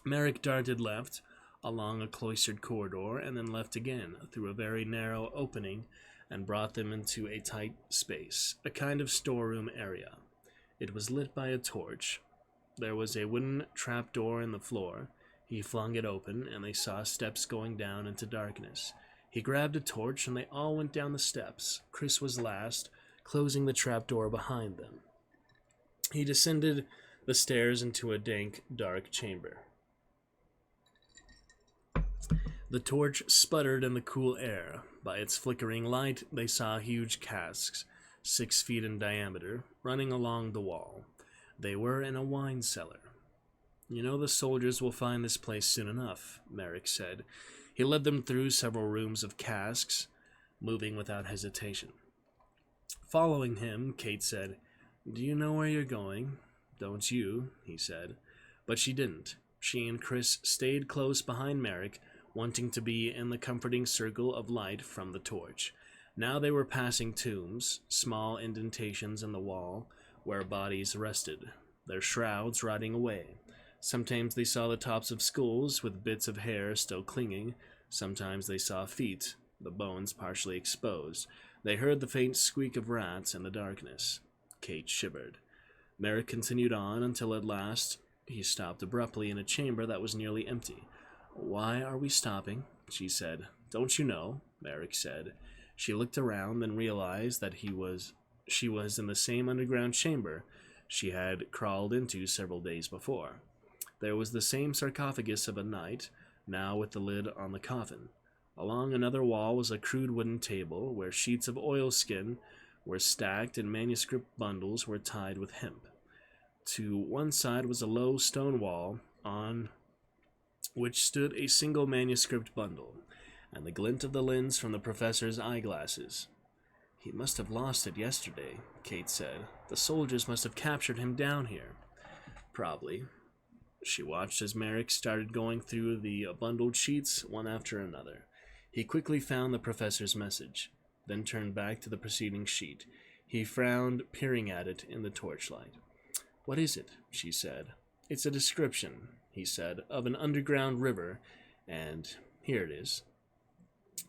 Merrick darted left, along a cloistered corridor, and then left again, through a very narrow opening, and brought them into a tight space, a kind of storeroom area. It was lit by a torch. There was a wooden trapdoor in the floor. He flung it open, and they saw steps going down into darkness. He grabbed a torch, and they all went down the steps. Chris was last, closing the trapdoor behind them. He descended the stairs into a dank, dark chamber. The torch sputtered in the cool air. By its flickering light, they saw huge casks, 6 feet in diameter, running along the wall. They were in a wine cellar. "You know the soldiers will find this place soon enough," Merrick said. He led them through several rooms of casks, moving without hesitation. Following him, Kate said, "Do you know where you're going?" "Don't you?" he said. But she didn't. She and Chris stayed close behind Merrick, wanting to be in the comforting circle of light from the torch. Now they were passing tombs, small indentations in the wall where bodies rested, their shrouds rotting away. Sometimes they saw the tops of skulls with bits of hair still clinging. Sometimes they saw feet, the bones partially exposed. They heard the faint squeak of rats in the darkness. Kate shivered. Merrick continued on until at last he stopped abruptly in a chamber that was nearly empty. "Why are we stopping?" she said. "Don't you know?" Merrick said. She looked around and realized that she was in the same underground chamber she had crawled into several days before. There was the same sarcophagus of a knight, now with the lid on the coffin. Along another wall was a crude wooden table where sheets of oilskin were stacked and manuscript bundles were tied with hemp. To one side was a low stone wall on which stood a single manuscript bundle, and the glint of the lens from the professor's eyeglasses. "He must have lost it yesterday," Kate said. "The soldiers must have captured him down here." "Probably." She watched as Merrick started going through the bundled sheets one after another. He quickly found the professor's message, then turned back to the preceding sheet. He frowned, peering at it in the torchlight. "What is it?" she said. "It's a description," he said, "of an underground river, and here it is."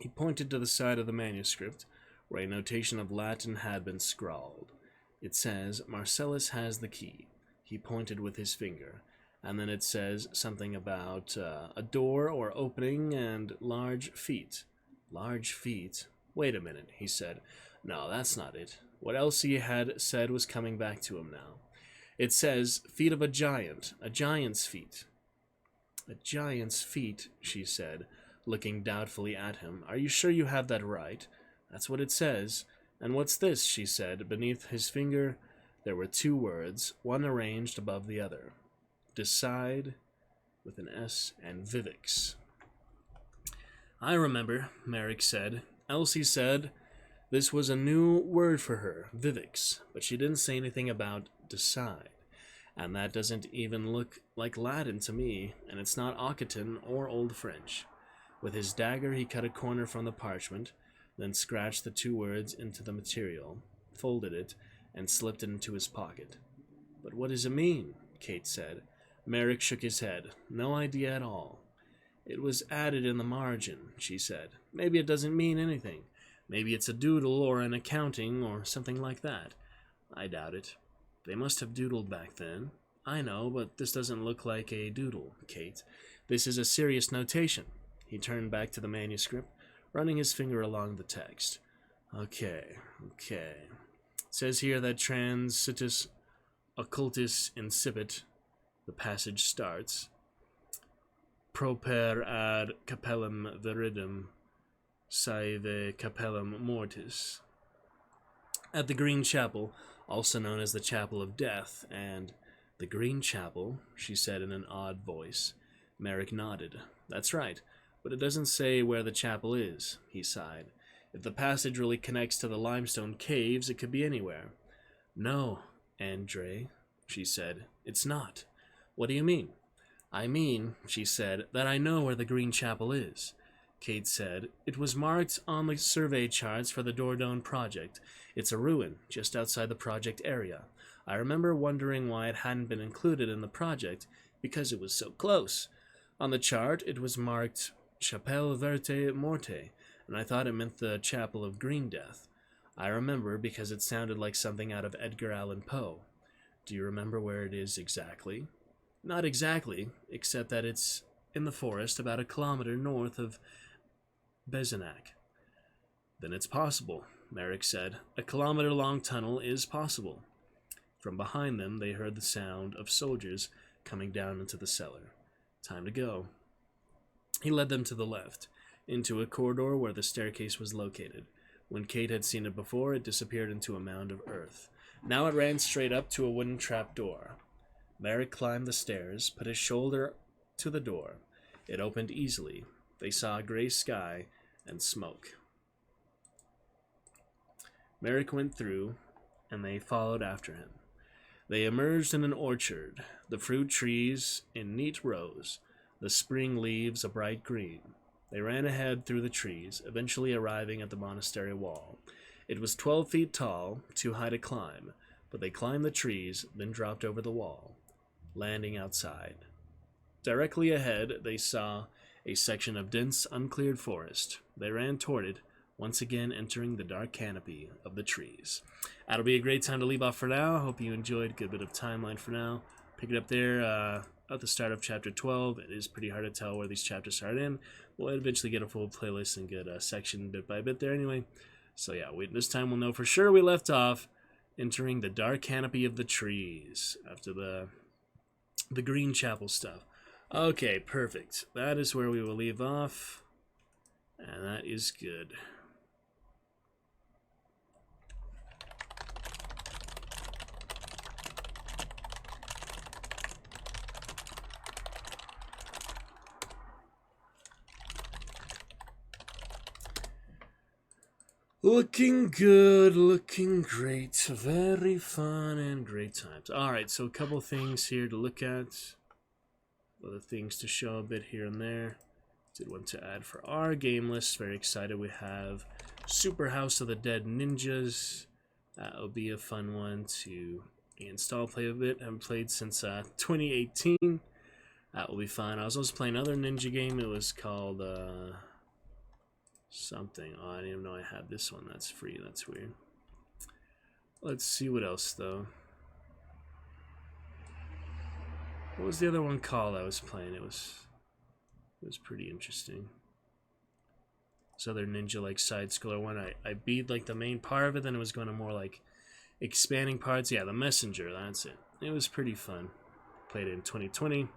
He pointed to the side of the manuscript, where a notation of Latin had been scrawled. It says, "Marcellus has the key." He pointed with his finger, and then it says something about a door or opening and large feet. Large feet? Wait a minute, he said. No, that's not it. What else he had said was coming back to him now. It says, "Feet of a giant's feet." "A giant's feet," she said, looking doubtfully at him. "Are you sure you have that right? That's what it says." "And what's this?" she said. Beneath his finger there were 2 words, one arranged above the other. Decide, with an S, and Vivix. "I remember," Merrick said. "Elsie said this was a new word for her, Vivix, but she didn't say anything about decide. And that doesn't even look like Latin to me, and it's not Occitan or Old French." With his dagger he cut a corner from the parchment, then scratched the 2 words into the material, folded it, and slipped it into his pocket. "But what does it mean?" Kate said. Merrick shook his head. "No idea at all." "It was added in the margin," she said. "Maybe it doesn't mean anything. Maybe it's a doodle or an accounting or something like that. I doubt it. They must have doodled back then. I know, but this doesn't look like a doodle, Kate. This is a serious notation." He turned back to the manuscript, running his finger along the text. Okay. It says here that transitus occultus incipit, the passage starts, proper ad capellum viridum saeve capellum mortis. At the Green Chapel, also known as the Chapel of Death, and the Green Chapel, she said in an odd voice. Merrick nodded. "That's right, but it doesn't say where the chapel is," he sighed. "If the passage really connects to the limestone caves, it could be anywhere." "No, Andre, she said. It's not. What do you mean? I mean, she said, that I know where the Green Chapel is. Kate said, it was marked on the survey charts for the Dordogne project. It's a ruin, just outside the project area. I remember wondering why it hadn't been included in the project, because it was so close. On the chart, it was marked Chapelle Verte Morte, and I thought it meant the Chapel of Green Death. I remember because it sounded like something out of Edgar Allan Poe. Do you remember where it is exactly? Not exactly, except that it's in the forest about a kilometer north of Bezenac. Then it's possible, Merrick said. A kilometer-long tunnel is possible. From behind them, they heard the sound of soldiers coming down into the cellar. Time to go. He led them to the left, into a corridor where the staircase was located. When Kate had seen it before, it disappeared into a mound of earth. Now it ran straight up to a wooden trapdoor. Merrick climbed the stairs, put his shoulder to the door. It opened easily. They saw a gray sky and smoke. Merrick went through, and they followed after him. They emerged in an orchard, the fruit trees in neat rows, the spring leaves a bright green. They ran ahead through the trees, eventually arriving at the monastery wall. It was 12 feet tall, too high to climb, but they climbed the trees, then dropped over the wall, landing outside. Directly ahead, they saw a section of dense, uncleared forest. They ran toward it, once again entering the dark canopy of the trees. That'll be a great time to leave off for now. Hope you enjoyed. Good bit of timeline for now. Pick it up there at the start of chapter 12. It is pretty hard to tell where these chapters start in. We'll eventually get a full playlist and get a section bit by bit there anyway. So yeah, this time we'll know for sure we left off entering the dark canopy of the trees after the Green Chapel stuff. Okay, perfect. That is where we will leave off, and that is good. Looking good, looking great. Very fun and great times. Alright, so a couple things here to look at. Other things to show a bit here and there. Did want to add for our game list. Very excited we have Super House of the Dead Ninjas. That'll be a fun one to install, play a bit. I haven't played since 2018. That will be fun. I was also playing another ninja game. It was called something. Oh, I didn't even know I had this one. That's free. That's weird. Let's see what else though. What was the other one called I was playing? It was pretty interesting. This other ninja like side scroller one. I beat like the main part of it, then it was going to more like expanding parts. Yeah, the Messenger, that's it. It was pretty fun. Played it in 2020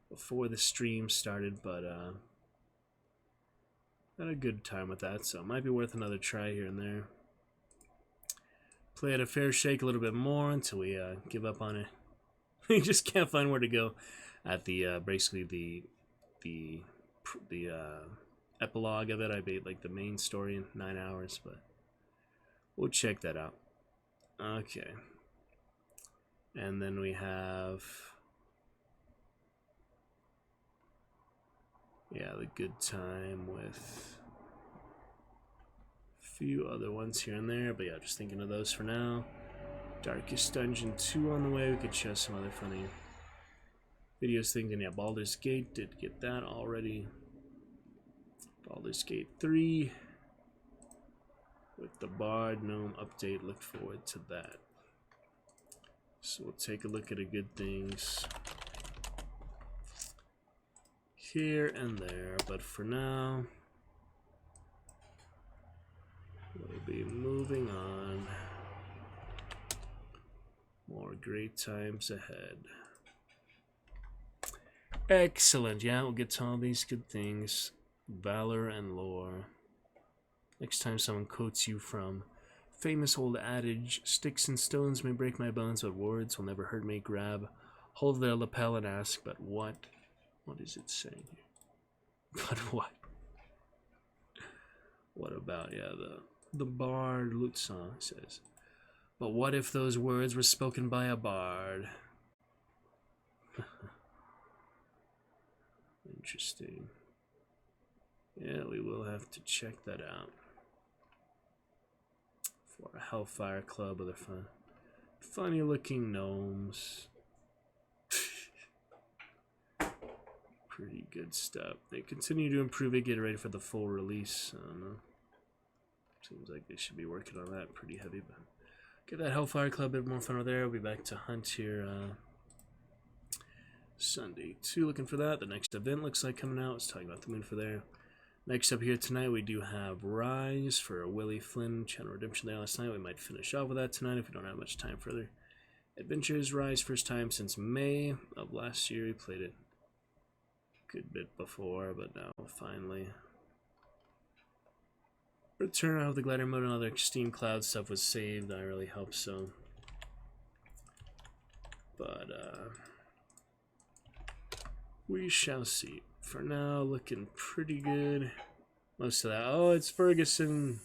before the stream started, but had a good time with that, so it might be worth another try here and there. Play at a fair shake a little bit more until we give up on it. We just can't find where to go at the basically the epilogue of it. I made like the main story in 9 hours, but we'll check that out. Okay, and then we have the good time with a few other ones here and there, but yeah, just thinking of those for now. Darkest Dungeon 2 on the way. We could show some other funny videos, things, and yeah, Baldur's Gate, did get that already. Baldur's Gate 3 with the Bard Gnome update, look forward to that. So we'll take a look at the good things here and there, but for now we'll be moving on. More great times ahead. Excellent. Yeah, we'll get to all these good things. Valor and lore. Next time someone quotes you from famous old adage, sticks and stones may break my bones, but words will never hurt me. Grab hold of their lapel and ask, but what? What is it saying here? But what? What about, yeah, the Bard Lutsan says, But what if those words were spoken by a bard? Interesting. Yeah, we will have to check that out. For a Hellfire Club with a funny looking gnomes. Pretty good stuff. They continue to improve it, get ready for the full release. I don't know. Seems like they should be working on that pretty heavy, but get that Hellfire Club a bit more fun over there. We'll be back to hunt here Sunday too. Looking for that. The next event looks like coming out. Let's talk about the moon for there. Next up here tonight, we do have Rise for Willie Flynn. Channel Redemption there last night. We might finish off with that tonight if we don't have much time further. Adventures Rise, first time since May of last year. We played it a good bit before, but now finally. Return out of the glider mode and other Steam Cloud stuff was saved. I really hope so. But we shall see. For now, looking pretty good. Most of that. Oh, it's Ferguson.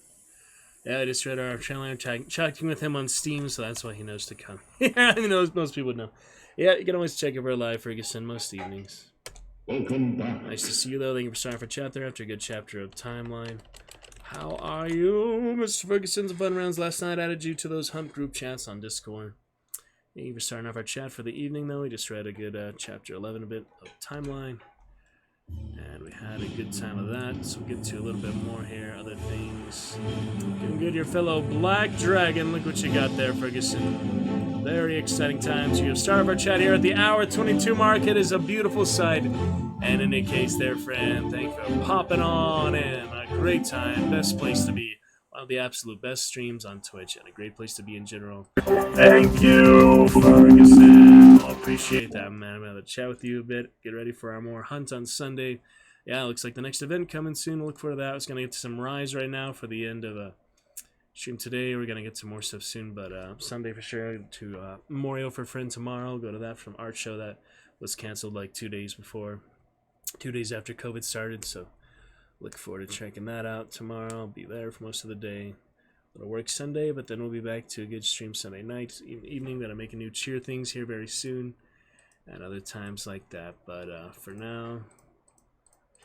Yeah, I just read our channel. I'm chatting with him on Steam, so that's why he knows to come. Yeah, he knows. Most people know. Yeah, you can always check if we're live, Ferguson, most evenings.
Welcome back.
Nice to see you, though. Thank you for starting for chat there after a good chapter of Timeline. How are you, Mr. Ferguson? Some fun rounds last night. Added you to those hunt group chats on Discord. Thank you for starting off our chat for the evening, though. We just read a good chapter 11 a bit of Timeline. And we had a good time of that, so we'll get to a little bit more here. Other things. Doing good, your fellow Black Dragon. Look what you got there, Ferguson. Very exciting times. You start of our chat here at the hour 22 mark. It is a beautiful sight. And in any case there, friend, thank you for popping on in. A great time. Best place to be. One of the absolute best streams on Twitch, and a great place to be in general. Thank you, Ferguson. I appreciate that, man. I'm going to chat with you a bit. Get ready for our more hunt on Sunday. Yeah, it looks like the next event coming soon. We'll look forward to that. I was going to get to some Rise right now for the end of a stream today. We're going to get some more stuff soon, but Sunday for sure. To Memorial for Friend tomorrow. Go to that from Art Show that was canceled like 2 days before. 2 days after COVID started, so look forward to checking that out tomorrow. I'll be there for most of the day. It'll work Sunday, but then we'll be back to a good stream Sunday night, evening. That I'm making new cheer things here very soon, and other times like that. But for now,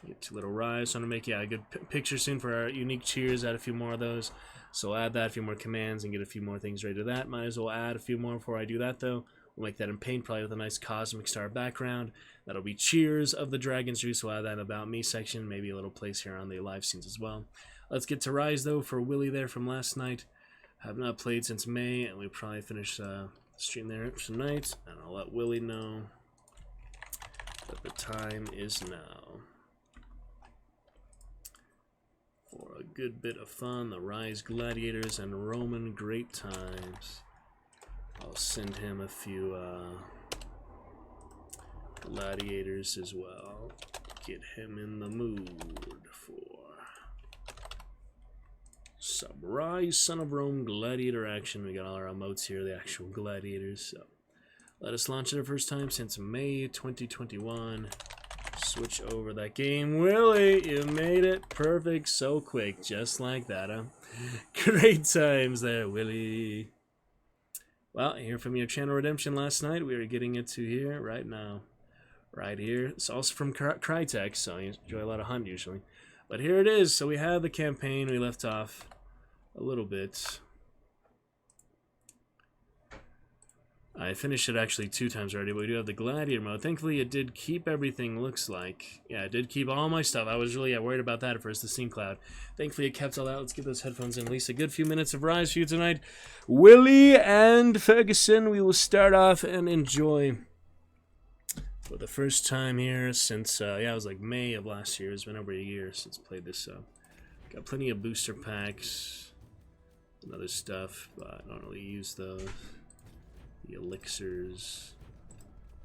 get to Little Rise. I want to make a good picture soon for our unique cheers. Add a few more of those. So I'll add that, a few more commands, and get a few more things ready to that. Might as well add a few more before I do that, though. We'll make that in paint, probably with a nice cosmic star background. That'll be cheers of the Dragon's Juice. We'll add that About Me section, maybe a little place here on the live scenes as well. Let's get to Rise, though, for Willie there from last night. Have not played since May, and we'll probably finish the stream there tonight. And I'll let Willie know that the time is now. For a good bit of fun, the Rise Gladiators and Roman Great Times. I'll send him a few gladiators as well. Get him in the mood for some Rise, Son of Rome gladiator action. We got all our emotes here, the actual gladiators. So let us launch it the first time since May 2021. Switch over that game. Willie, you made it perfect so quick, just like that, huh? Great times there, Willie. Well, hear from your channel Redemption last night. We are getting it to here right now. Right here. It's also from Crytek, so you enjoy a lot of hunt usually. But here it is. So we have the campaign. We left off a little bit. I finished it actually 2 times already, but we do have the Gladiator mode. Thankfully, it did keep everything, looks like. Yeah, it did keep all my stuff. I was really worried about that at first, the Steam Cloud. Thankfully, it kept all that. Let's get those headphones in. At least a good few minutes of Rise for you tonight. Willie and Ferguson, we will start off and enjoy for the first time here since, yeah, it was like May of last year. It's been over a year since I played this, so got plenty of booster packs and other stuff, but I don't really use those. The elixirs.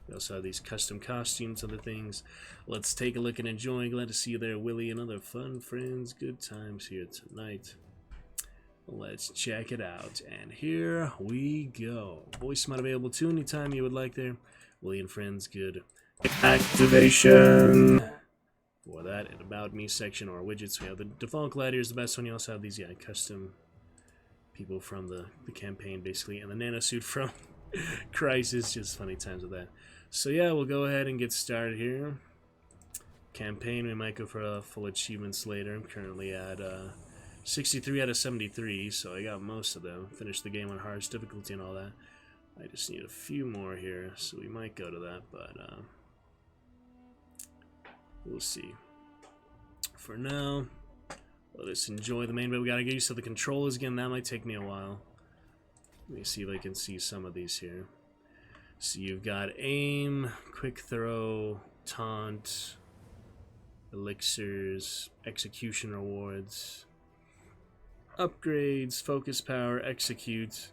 We also have these custom costumes, other things. Let's take a look and enjoy. Glad to see you there, Willie, and other fun friends. Good times here tonight. Let's check it out. And here we go. Voice mod available too anytime you would like there. Willie and friends, good activation. For that, and About Me section or widgets, we have the default gladiators, the best one. You also have these custom people from the campaign, basically, and the nanosuit from Crisis. Just funny times with that. So yeah, we'll go ahead and get started here. Campaign, we might go for full achievements later. I'm currently at 63 out of 73, so I got most of them. Finished the game on hardest difficulty and all that. I just need a few more here, so we might go to that, but we'll see. For now, let us enjoy the main bit. We gotta get used to the controls again. That might take me a while. Let me see if I can see some of these here. So you've got aim, quick throw, taunt, elixirs, execution rewards, upgrades, focus power, execute,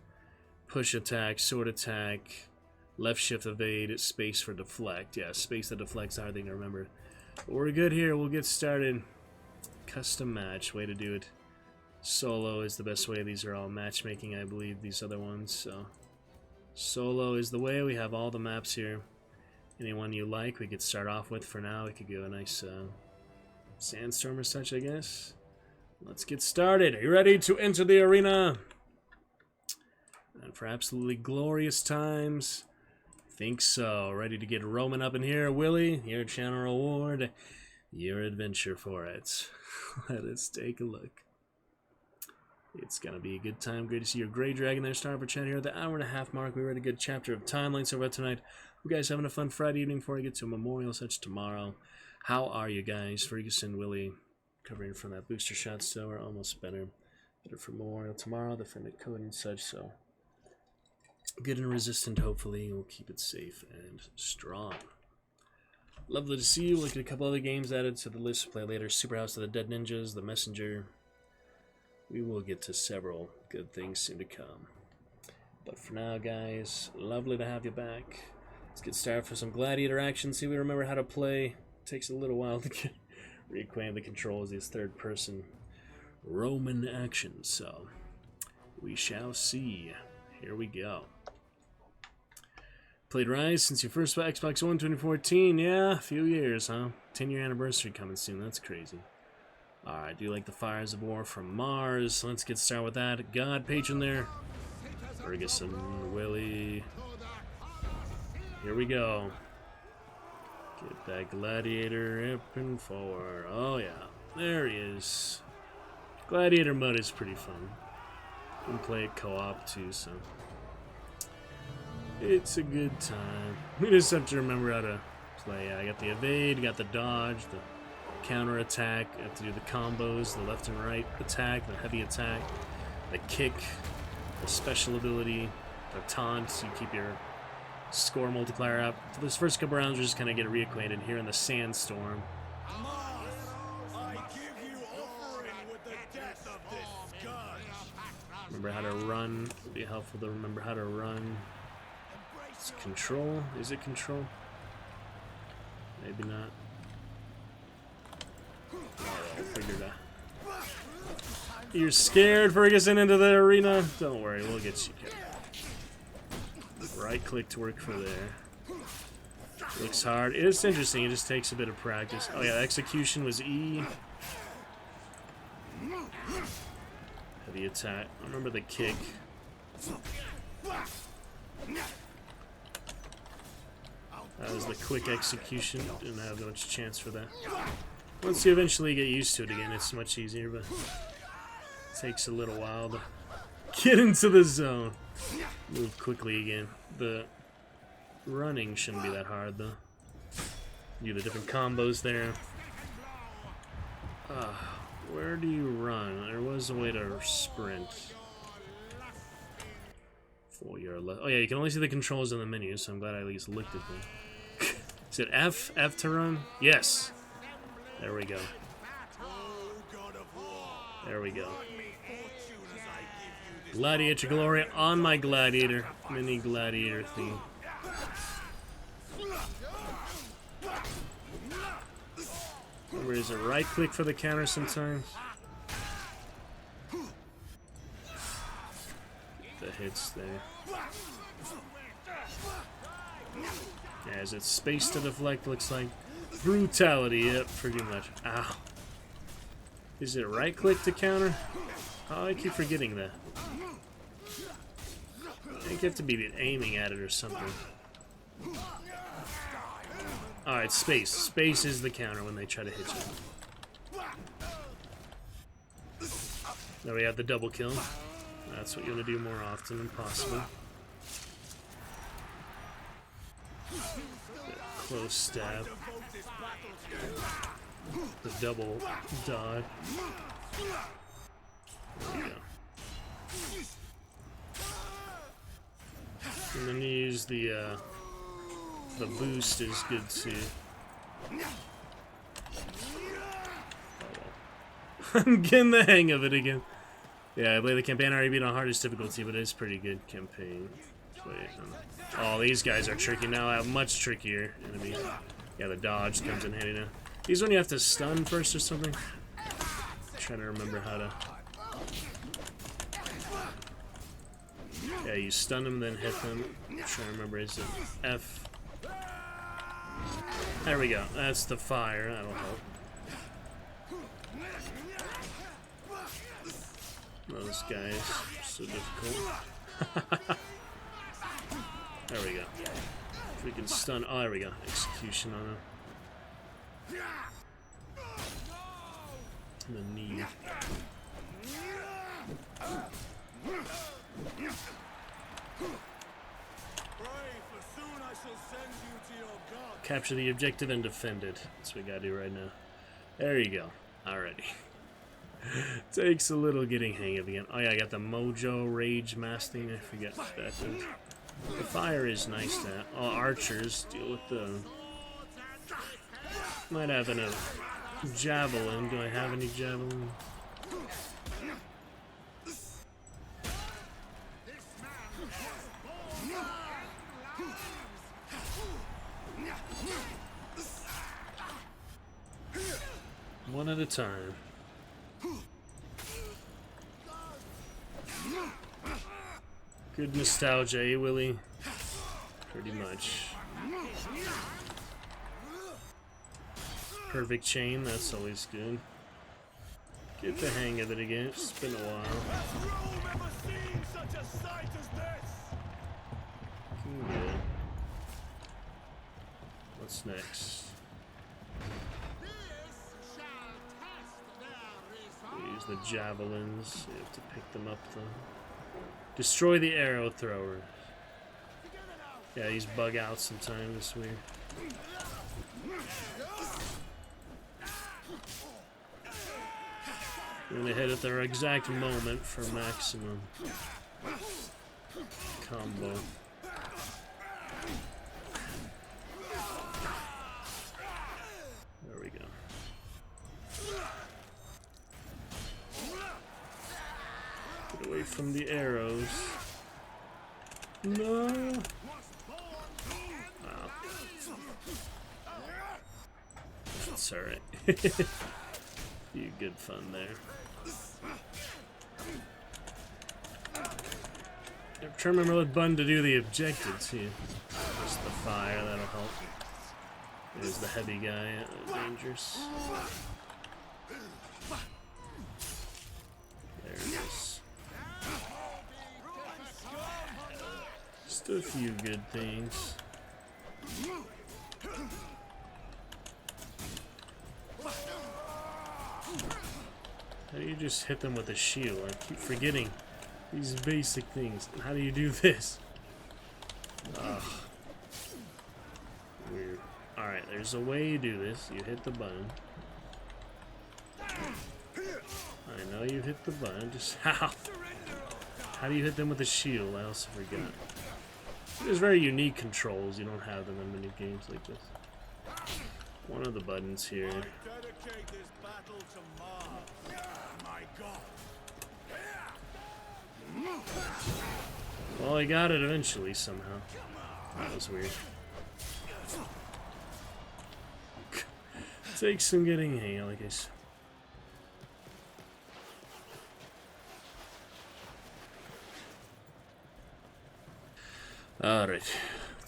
push attack, sword attack, left shift evade, space for deflect. Yeah, space that deflects, hard thing to remember. But we're good here. We'll get started. Custom match, way to do it. Solo is the best way. These are all matchmaking, I believe, these other ones. So solo is the way. We have all the maps here. Anyone you like, we could start off with for now. We could go a nice sandstorm or such, I guess. Let's get started. Are you ready to enter the arena? And for absolutely glorious times. Think so. Ready to get roaming up in here, Willie? Your channel reward, your adventure for it. Let us take a look. It's gonna be a good time. Great to see your gray dragon there. Start for chat here at the hour-and-a-half mark. We read a good chapter of Timeline so far tonight. You guys having a fun Friday evening before I get to a memorial such tomorrow? How are you guys? Ferguson, Willie, covering from that booster shot still. We're almost better. Better for memorial tomorrow. The friendly code and such. So good and resistant. Hopefully, we'll keep it safe and strong. Lovely to see you. Look at a couple other games added to the list to play later. Superhouse of the Dead Ninjas, The Messenger. We will get to several good things soon to come. But for now, guys, lovely to have you back. Let's get started for some Gladiator action. See if we remember how to play. Takes a little while to get reacquainted the controls. These third-person Roman action. So we shall see. Here we go. Played Rise since your first Xbox One 2014. Yeah, a few years, huh? 10-year anniversary coming soon. That's crazy. Alright, do you like the Fires of War from Mars? Let's get started with that. God patron there. Ferguson, Willie. Here we go. Get that Gladiator up and forward. Oh yeah, there he is. Gladiator mode is pretty fun. You can play it co-op too, so it's a good time. We just have to remember how to play. I got the evade, got the dodge, the counter attack. I have to do the combos, the left and right attack, the heavy attack, the kick, the special ability, the taunt. So you keep your score multiplier up. For this first couple rounds, we're just kind of get reacquainted here in the sandstorm. Remember how to run. It'd be helpful to remember how to run. It's control. Is it control? Maybe not. I'll figure it out. You're scared, Ferguson, into the arena? Don't worry, we'll get you. Right click to work for there. Looks hard. It's interesting. It just takes a bit of practice. Oh yeah, execution was E. Heavy attack. I remember the kick. That was the quick execution. Didn't have much chance for that. Once you eventually get used to it again, it's much easier, but it takes a little while to get into the zone. Move quickly again. The running shouldn't be that hard, though. Do the different combos there. Where do you run? There was a way to sprint. For your left. Oh yeah, you can only see the controls in the menu, so I'm glad I at least looked at them. Is it F? F to run? Yes. There we go. There we go. Gladiator glory on my gladiator. Mini gladiator theme. Remember, is it right click for the counter sometimes? The hits there. Yeah, is it space to deflect? Looks like brutality. Yep, pretty much. Ow. Is it right click to counter? Oh, I keep forgetting that. think you have to be aiming at it or something. Alright, space. Space is the counter when they try to hit you. Now we have the double kill. That's what you want to do more often than possible. Close stab. The double dodge. There you go. And then you use the boost is good too. I'm getting the hang of it again. Yeah, I play the campaign. I already beat on hardest difficulty, but it's pretty good campaign. Oh, these guys are tricky now. I have much trickier enemies. Yeah, the dodge comes in handy now. These one you have to stun first or something. I'm trying to remember how to. Yeah, you stun them, then hit them. I'm trying to remember. Is it F? There we go. That's the fire. That'll help. Those guys are so difficult. There we go. If we can stun. Oh, there we go. Execution on him. The knee. Capture the objective and defend it. That's what we gotta do right now. There you go. Alrighty. Takes a little getting hang of again. Oh yeah, I got the Mojo Rage Mask thing. I forget what that does. The fire is nice to have. Oh, archers deal with the. Might have a javelin. Do I have any javelin? One at a time. Good nostalgia, eh, Willie? Pretty much. Perfect chain, that's always good. Get the hang of it again. It's been a while. Good. What's next? Use the javelins. You have to pick them up though. Destroy the arrow thrower. Yeah, these bug out sometimes. It's weird. You're gonna hit at their exact moment for maximum combo. There we go. Get away from the arrows. No. Wow. It's alright. You good fun there. I'm trying to remember what button to do the objectives here. Just the fire, that'll help. There's the heavy guy, dangerous. There it is. Just a few good things. How do you just hit them with a shield? I keep forgetting these basic things. How do you do this? Ugh. Weird. Alright, there's a way you do this. You hit the button. I know you hit the button. Just how? How do you hit them with a shield? I also forgot. There's very unique controls. You don't have them in many games like this. One of the buttons here. Well, I got it eventually somehow. That was weird. Takes some getting hang, I guess. Alright.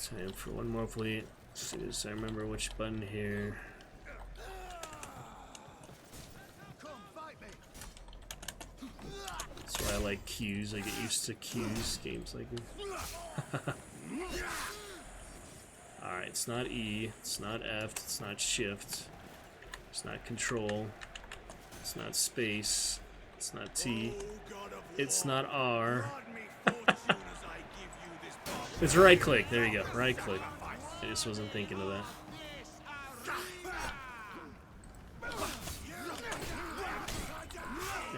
Time for one more fleet. As soon as I remember which button here. That's why I like Qs. I get used to Qs, games like this. Alright, it's not E, it's not F, it's not Shift, it's not Control, it's not Space, it's not T, it's not R. It's right click, there you go, right click. I just wasn't thinking of that.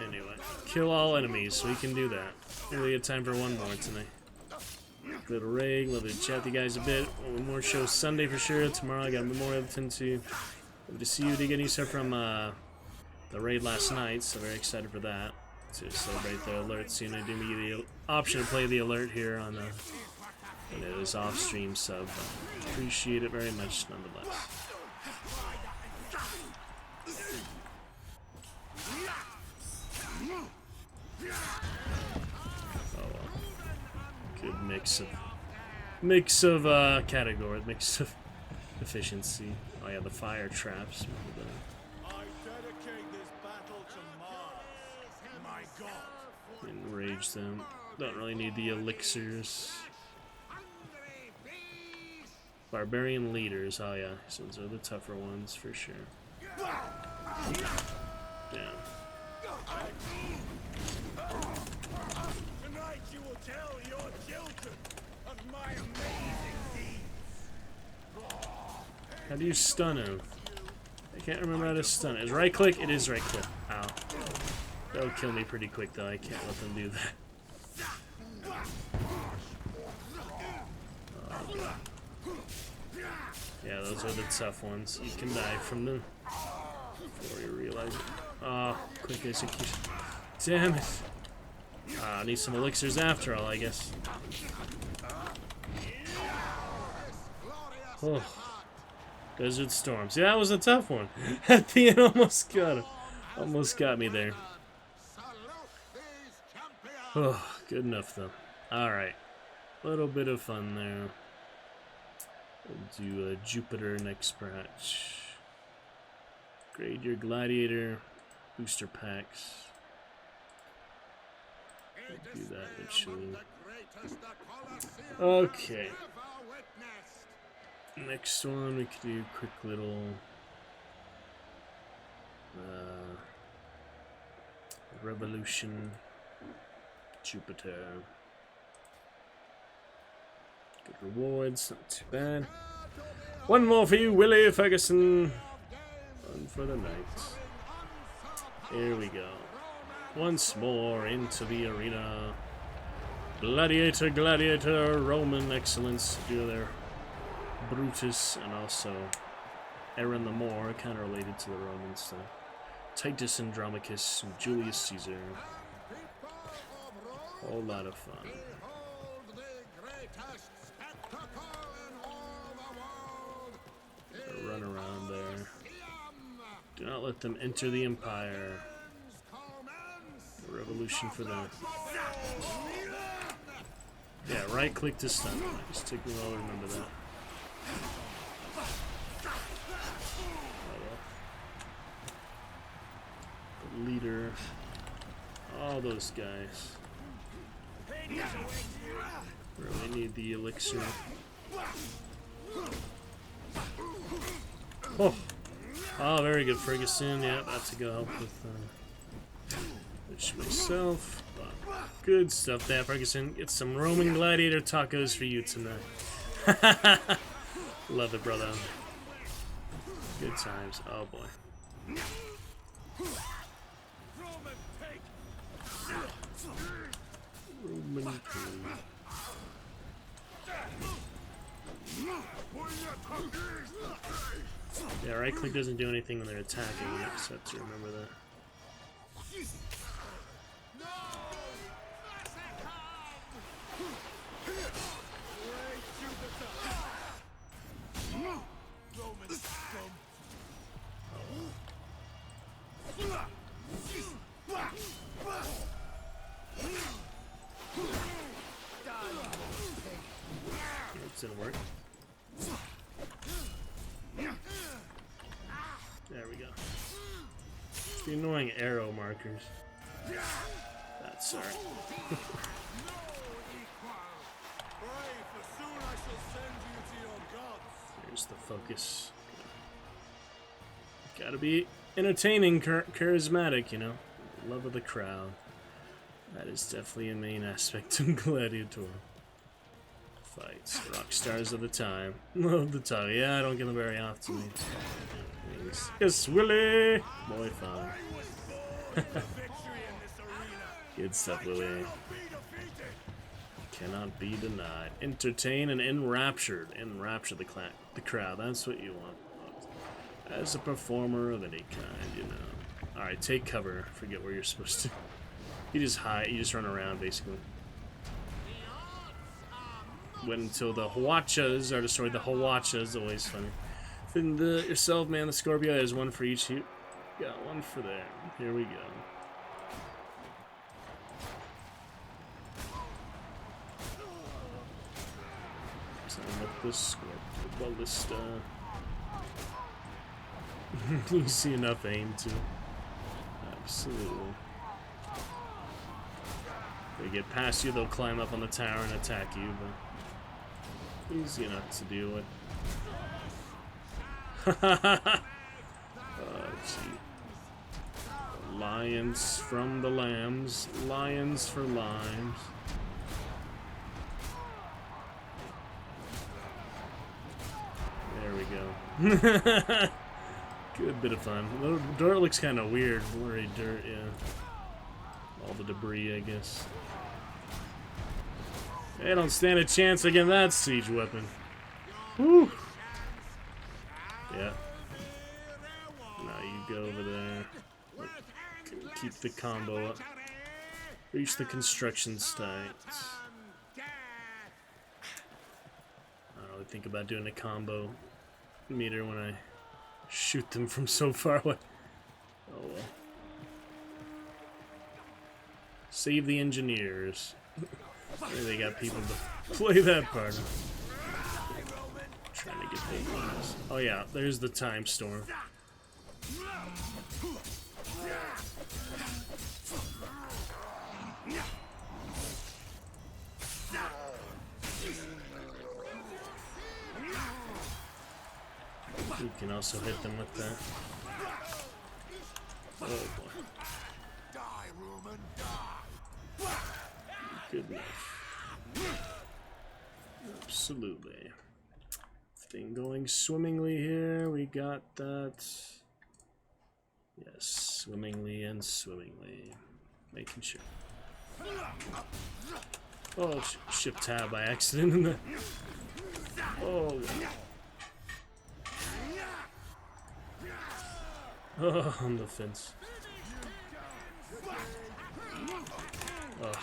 Anyway, kill all enemies, so we can do that. We have time for one more tonight. Little Ray, love to chat with you guys a bit. One more show Sunday for sure. Tomorrow I got Memorial to attend to. Love to see you. To get you stuff from the raid last night, so very excited for that. To celebrate the alerts. Soon I do me the option to play the alert here on the this off-stream sub. Appreciate it very much nonetheless. Good mix of category, mix of efficiency. Oh yeah, the fire traps. Enrage them. Don't really need the elixirs. Barbarian leaders. Oh yeah, those are the tougher ones for sure. Yeah.
Tonight you will tell your children of my amazing deeds.
How do you stun him? I can't remember how to stun it. Is right click? It is right click. Ow. That'll kill me pretty quick though. I can't let them do that. Oh, God. Yeah, those are the tough ones. You can die from them before you realize it. Oh, quick execution. Damn it. I need some elixirs after all, I guess. Oh. Desert Storms. Yeah, that was a tough one. At the end, almost got him. Almost got me there. Oh, good enough, though. Alright. A little bit of fun there. We'll do Jupiter next, perhaps. Grade your Gladiator. Booster packs. We'll do that eventually. Okay. Next one, we could do quick little Revolution Jupiter. Good rewards, not too bad. One more for you, Willie Ferguson. One for the night. Here we go. Once more into the arena. Gladiator, Gladiator, Roman excellence. Do their Brutus and also Aaron the Moor, kind of related to the Romans stuff. Titus Andromachus and Julius Caesar. Whole lot of fun. Run around there. Do not let them enter the Empire. A revolution for them. Yeah, right click to stun. Just take me while I remember that. The leader. All those guys. Really need the elixir. Oh, very good, Ferguson. Yeah, about to go help with myself. But good stuff there, Ferguson. Get some Roman Gladiator tacos for you tonight. Love it, brother. Good times. Oh boy. Roman King. Yeah, right click doesn't do anything when they're attacking. You just have to remember that. That didn't work. There we go. The annoying arrow markers. That Sorry.
Brave, for soon I shall send you to your gods.
Here's the focus. Gotta be entertaining, charismatic, you know. Love of the crowd. That is definitely a main aspect of Gladiator. Fights. Rock stars of the time. Of the time. Yeah, I don't get them very often. Yes, Willie! Boy, fun. Good stuff, Willie. Cannot be denied. Entertain and enraptured. Enrapture the crowd. That's what you want. As a performer of any kind, you know. Alright, take cover. Forget where you're supposed to. You just hide. You just run around, basically. Wait until the Hawachas are destroyed. The Hawachas, always funny. Then yourself, man, the Scorpio has one for each. You got one for there. Here we go. Time up the Scorpio Ballista. You see enough aim too. Absolutely. They get past you, they'll climb up on the tower and attack you, but easy enough to deal with. Oh, gee. Lions from the lambs, lions for limes. There we go. Good bit of fun. The dirt looks kind of weird. Blurry dirt, yeah. All the debris, I guess. They don't stand a chance against that siege weapon. Whew. Yeah. Now you go over there. Keep the combo up. Reach the construction sites. I don't really think about doing a combo meter when I shoot them from so far away. Oh well. Save the engineers. Maybe they got people to play that part. Trying to get those. Oh yeah, there's the time storm. You can also hit them with that. Oh boy.
Die, Roman, die.
Good enough. Absolutely. Thing going swimmingly here. We got that. Yes, swimmingly and swimmingly. Making sure. Oh, shift tab by accident in the. Oh. Oh, on the fence. Ugh.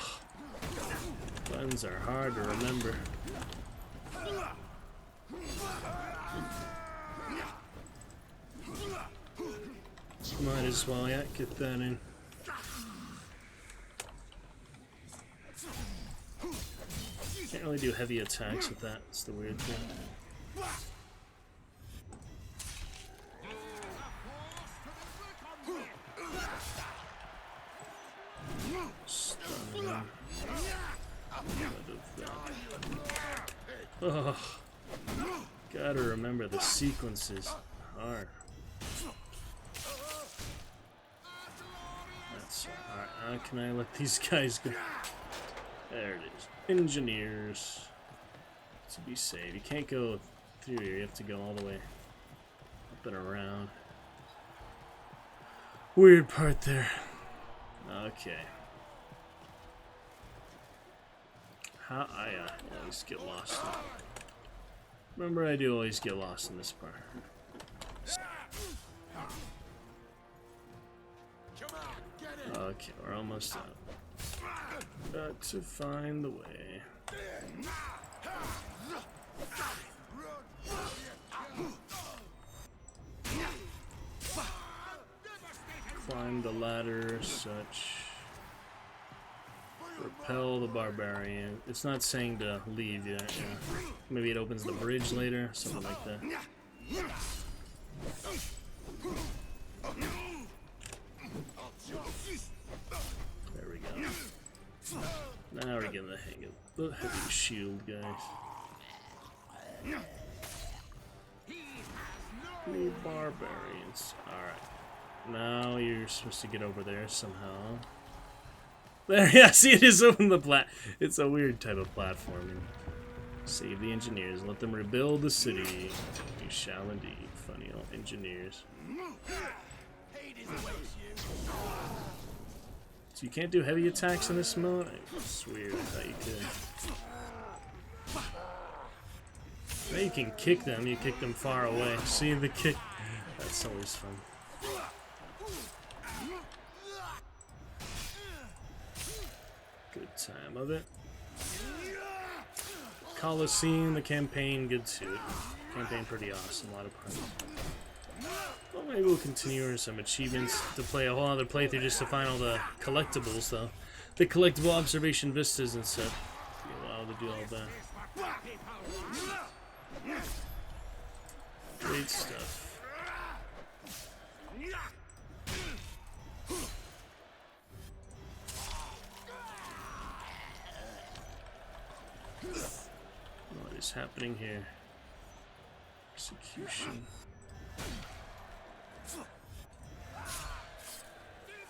Buttons are hard to remember. Might as well, yeah, get that in. Can't really do heavy attacks with that, it's the weird thing. Stunning. Ugh. Gotta remember the sequences. Hard. That's alright. How can I let these guys go? There it is. Engineers. To be safe. You can't go through here. You have to go all the way up and around. Weird part there. Okay. How I always get lost. Remember, I do always get lost in this part. Okay, we're almost out. Got to find the way. Climb the ladder, such. Repel the barbarian. It's not saying to leave yet. Yeah. Maybe it opens the bridge later, something like that. There we go. Now we're getting the hang of the heavy shield, guys. New barbarians. Alright. Now you're supposed to get over there somehow. There, yeah, see, it is on the it's a weird type of platforming. Save the engineers. Let them rebuild the city. You shall indeed. Funny old engineers. So you can't do heavy attacks in this mode? It's weird. I thought you could. Now you can kick them. You kick them far away. See the kick? That's always fun. Good time of it. Coliseum, the campaign, good too. Campaign pretty awesome, a lot of fun. Well, maybe we'll continue with some achievements to play a whole other playthrough just to find all the collectibles, though. The collectible observation vistas and stuff. Be allowed to do all that. Great stuff. What is happening here? Execution.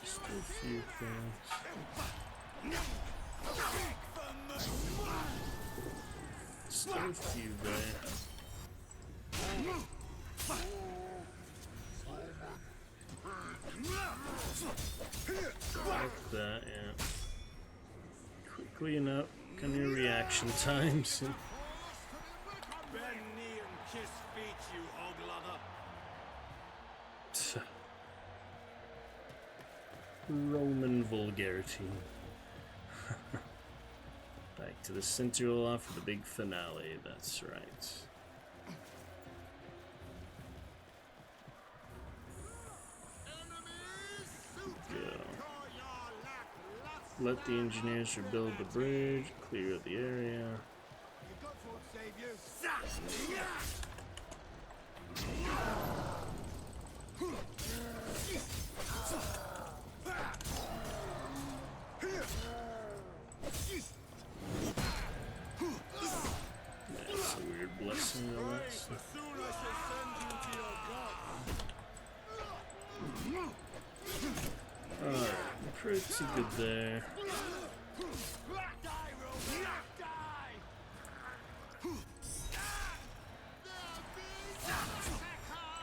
Just a few things. Still a few there. Like that, yeah. Quickly enough. Come your reaction times.
Bend knee and kiss feet, you hog lover.
Roman vulgarity. Back to the center lot for the big finale, that's right. Go. Let the engineers rebuild the bridge, clear the area. That's a weird blessing, all that stuff. Alright, pretty good there.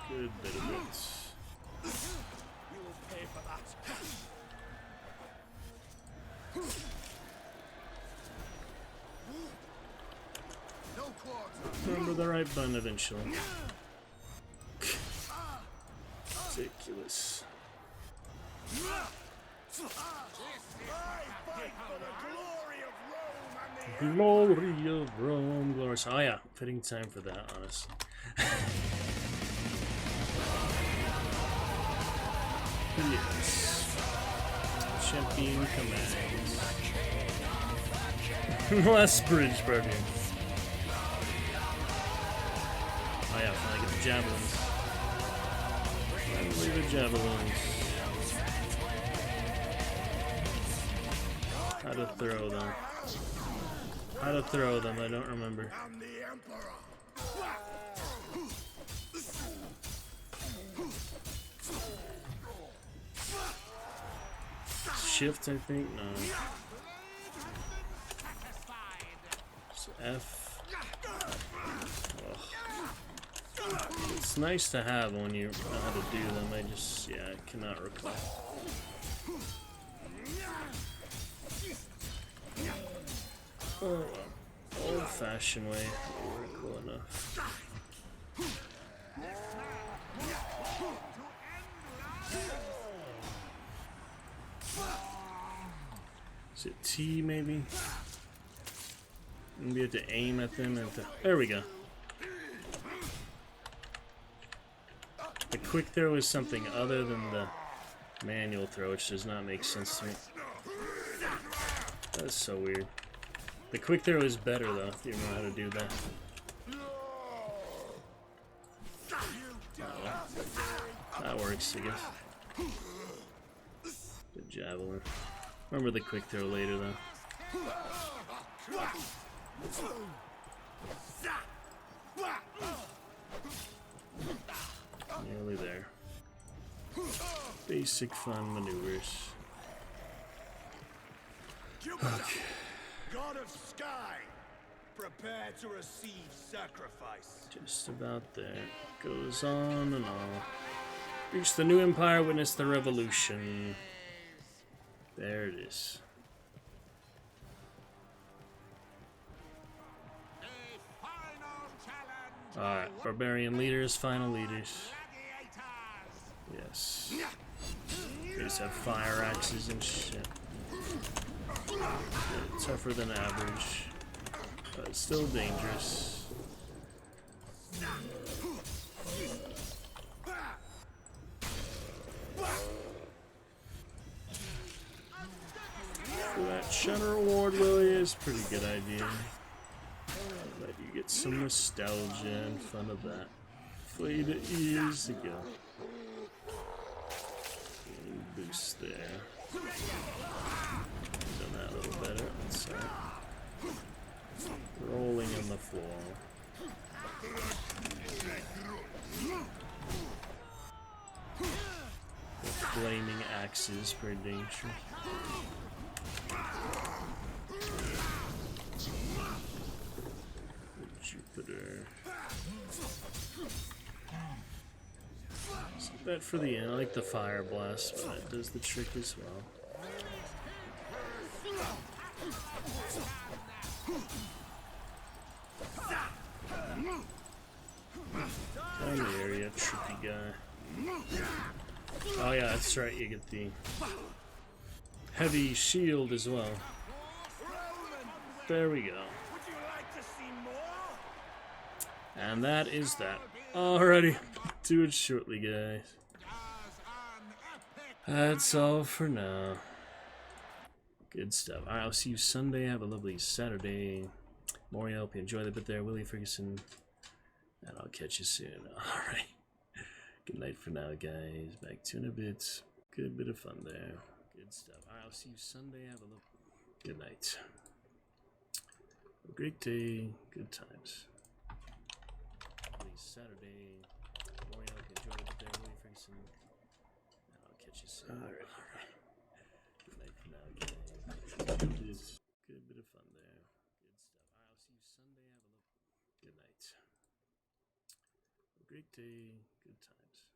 Good bit of bits.
You will pay for that.
Remember the right button eventually. Ridiculous. Glory of Rome, glorious. Oh yeah, fitting time for that, honestly. Yes. Champion commands. Last bridge party. Oh yeah, finally get the javelins. Finally the javelins. How to throw them. How to throw them, I don't remember.
I'm the Emperor.
Shift, I think? No. It's F. Ugh. It's nice to have when you know how to do them. I just, yeah, I cannot recall. Oh, old-fashioned way. Cool enough. Is it T, maybe? Maybe you have to aim at them and there we go. The quick throw is something other than the manual throw, which does not make sense to me. That's so weird. The quick throw is better though, if you know how to do that. Oh, well. That works, I guess. The javelin. Remember the quick throw later though. Nearly there. Basic fun maneuvers. Okay.
God of Sky, prepare to receive sacrifice.
Just about there. Goes on and on. Reach the new empire, witness the revolution. There it is. Alright, barbarian leaders, final leaders. Yes. They just have fire axes and shit. Yeah, tougher than average, but still dangerous. For that Cheddar Award, Willie, is a pretty good idea. Let you get some nostalgia and fun of that. Played it years ago. And boost there. Done that a little better. That's rolling on the floor. The flaming axes, pretty dangerous. Jupiter. Set that for the end. I like the fire blast, but it does the trick as well. Down the area, tricky guy. Oh yeah, that's right, you get the heavy shield as well. There we go.
Would you like to see more?
And that is that. Alrighty, do it shortly, guys. That's all for now. Good stuff. Alright, I'll see you Sunday. Have a lovely Saturday. Maury, I hope you enjoy the bit there. Willie Ferguson. And I'll catch you soon. Alright. Good night for now, guys. Back to in a bit. Good bit of fun there. Good stuff. Alright, I'll see you Sunday. Have a lovely... Good night. Have a great day. Good times. Saturday. Maury, I hope you enjoy the bit there. Willie Ferguson. And I'll catch you soon. Alright. Good night for now, guys. Good bit of fun there. Good stuff. Alright, I'll see you Sunday. Have a lovely... Good night. Have a great day. Good times.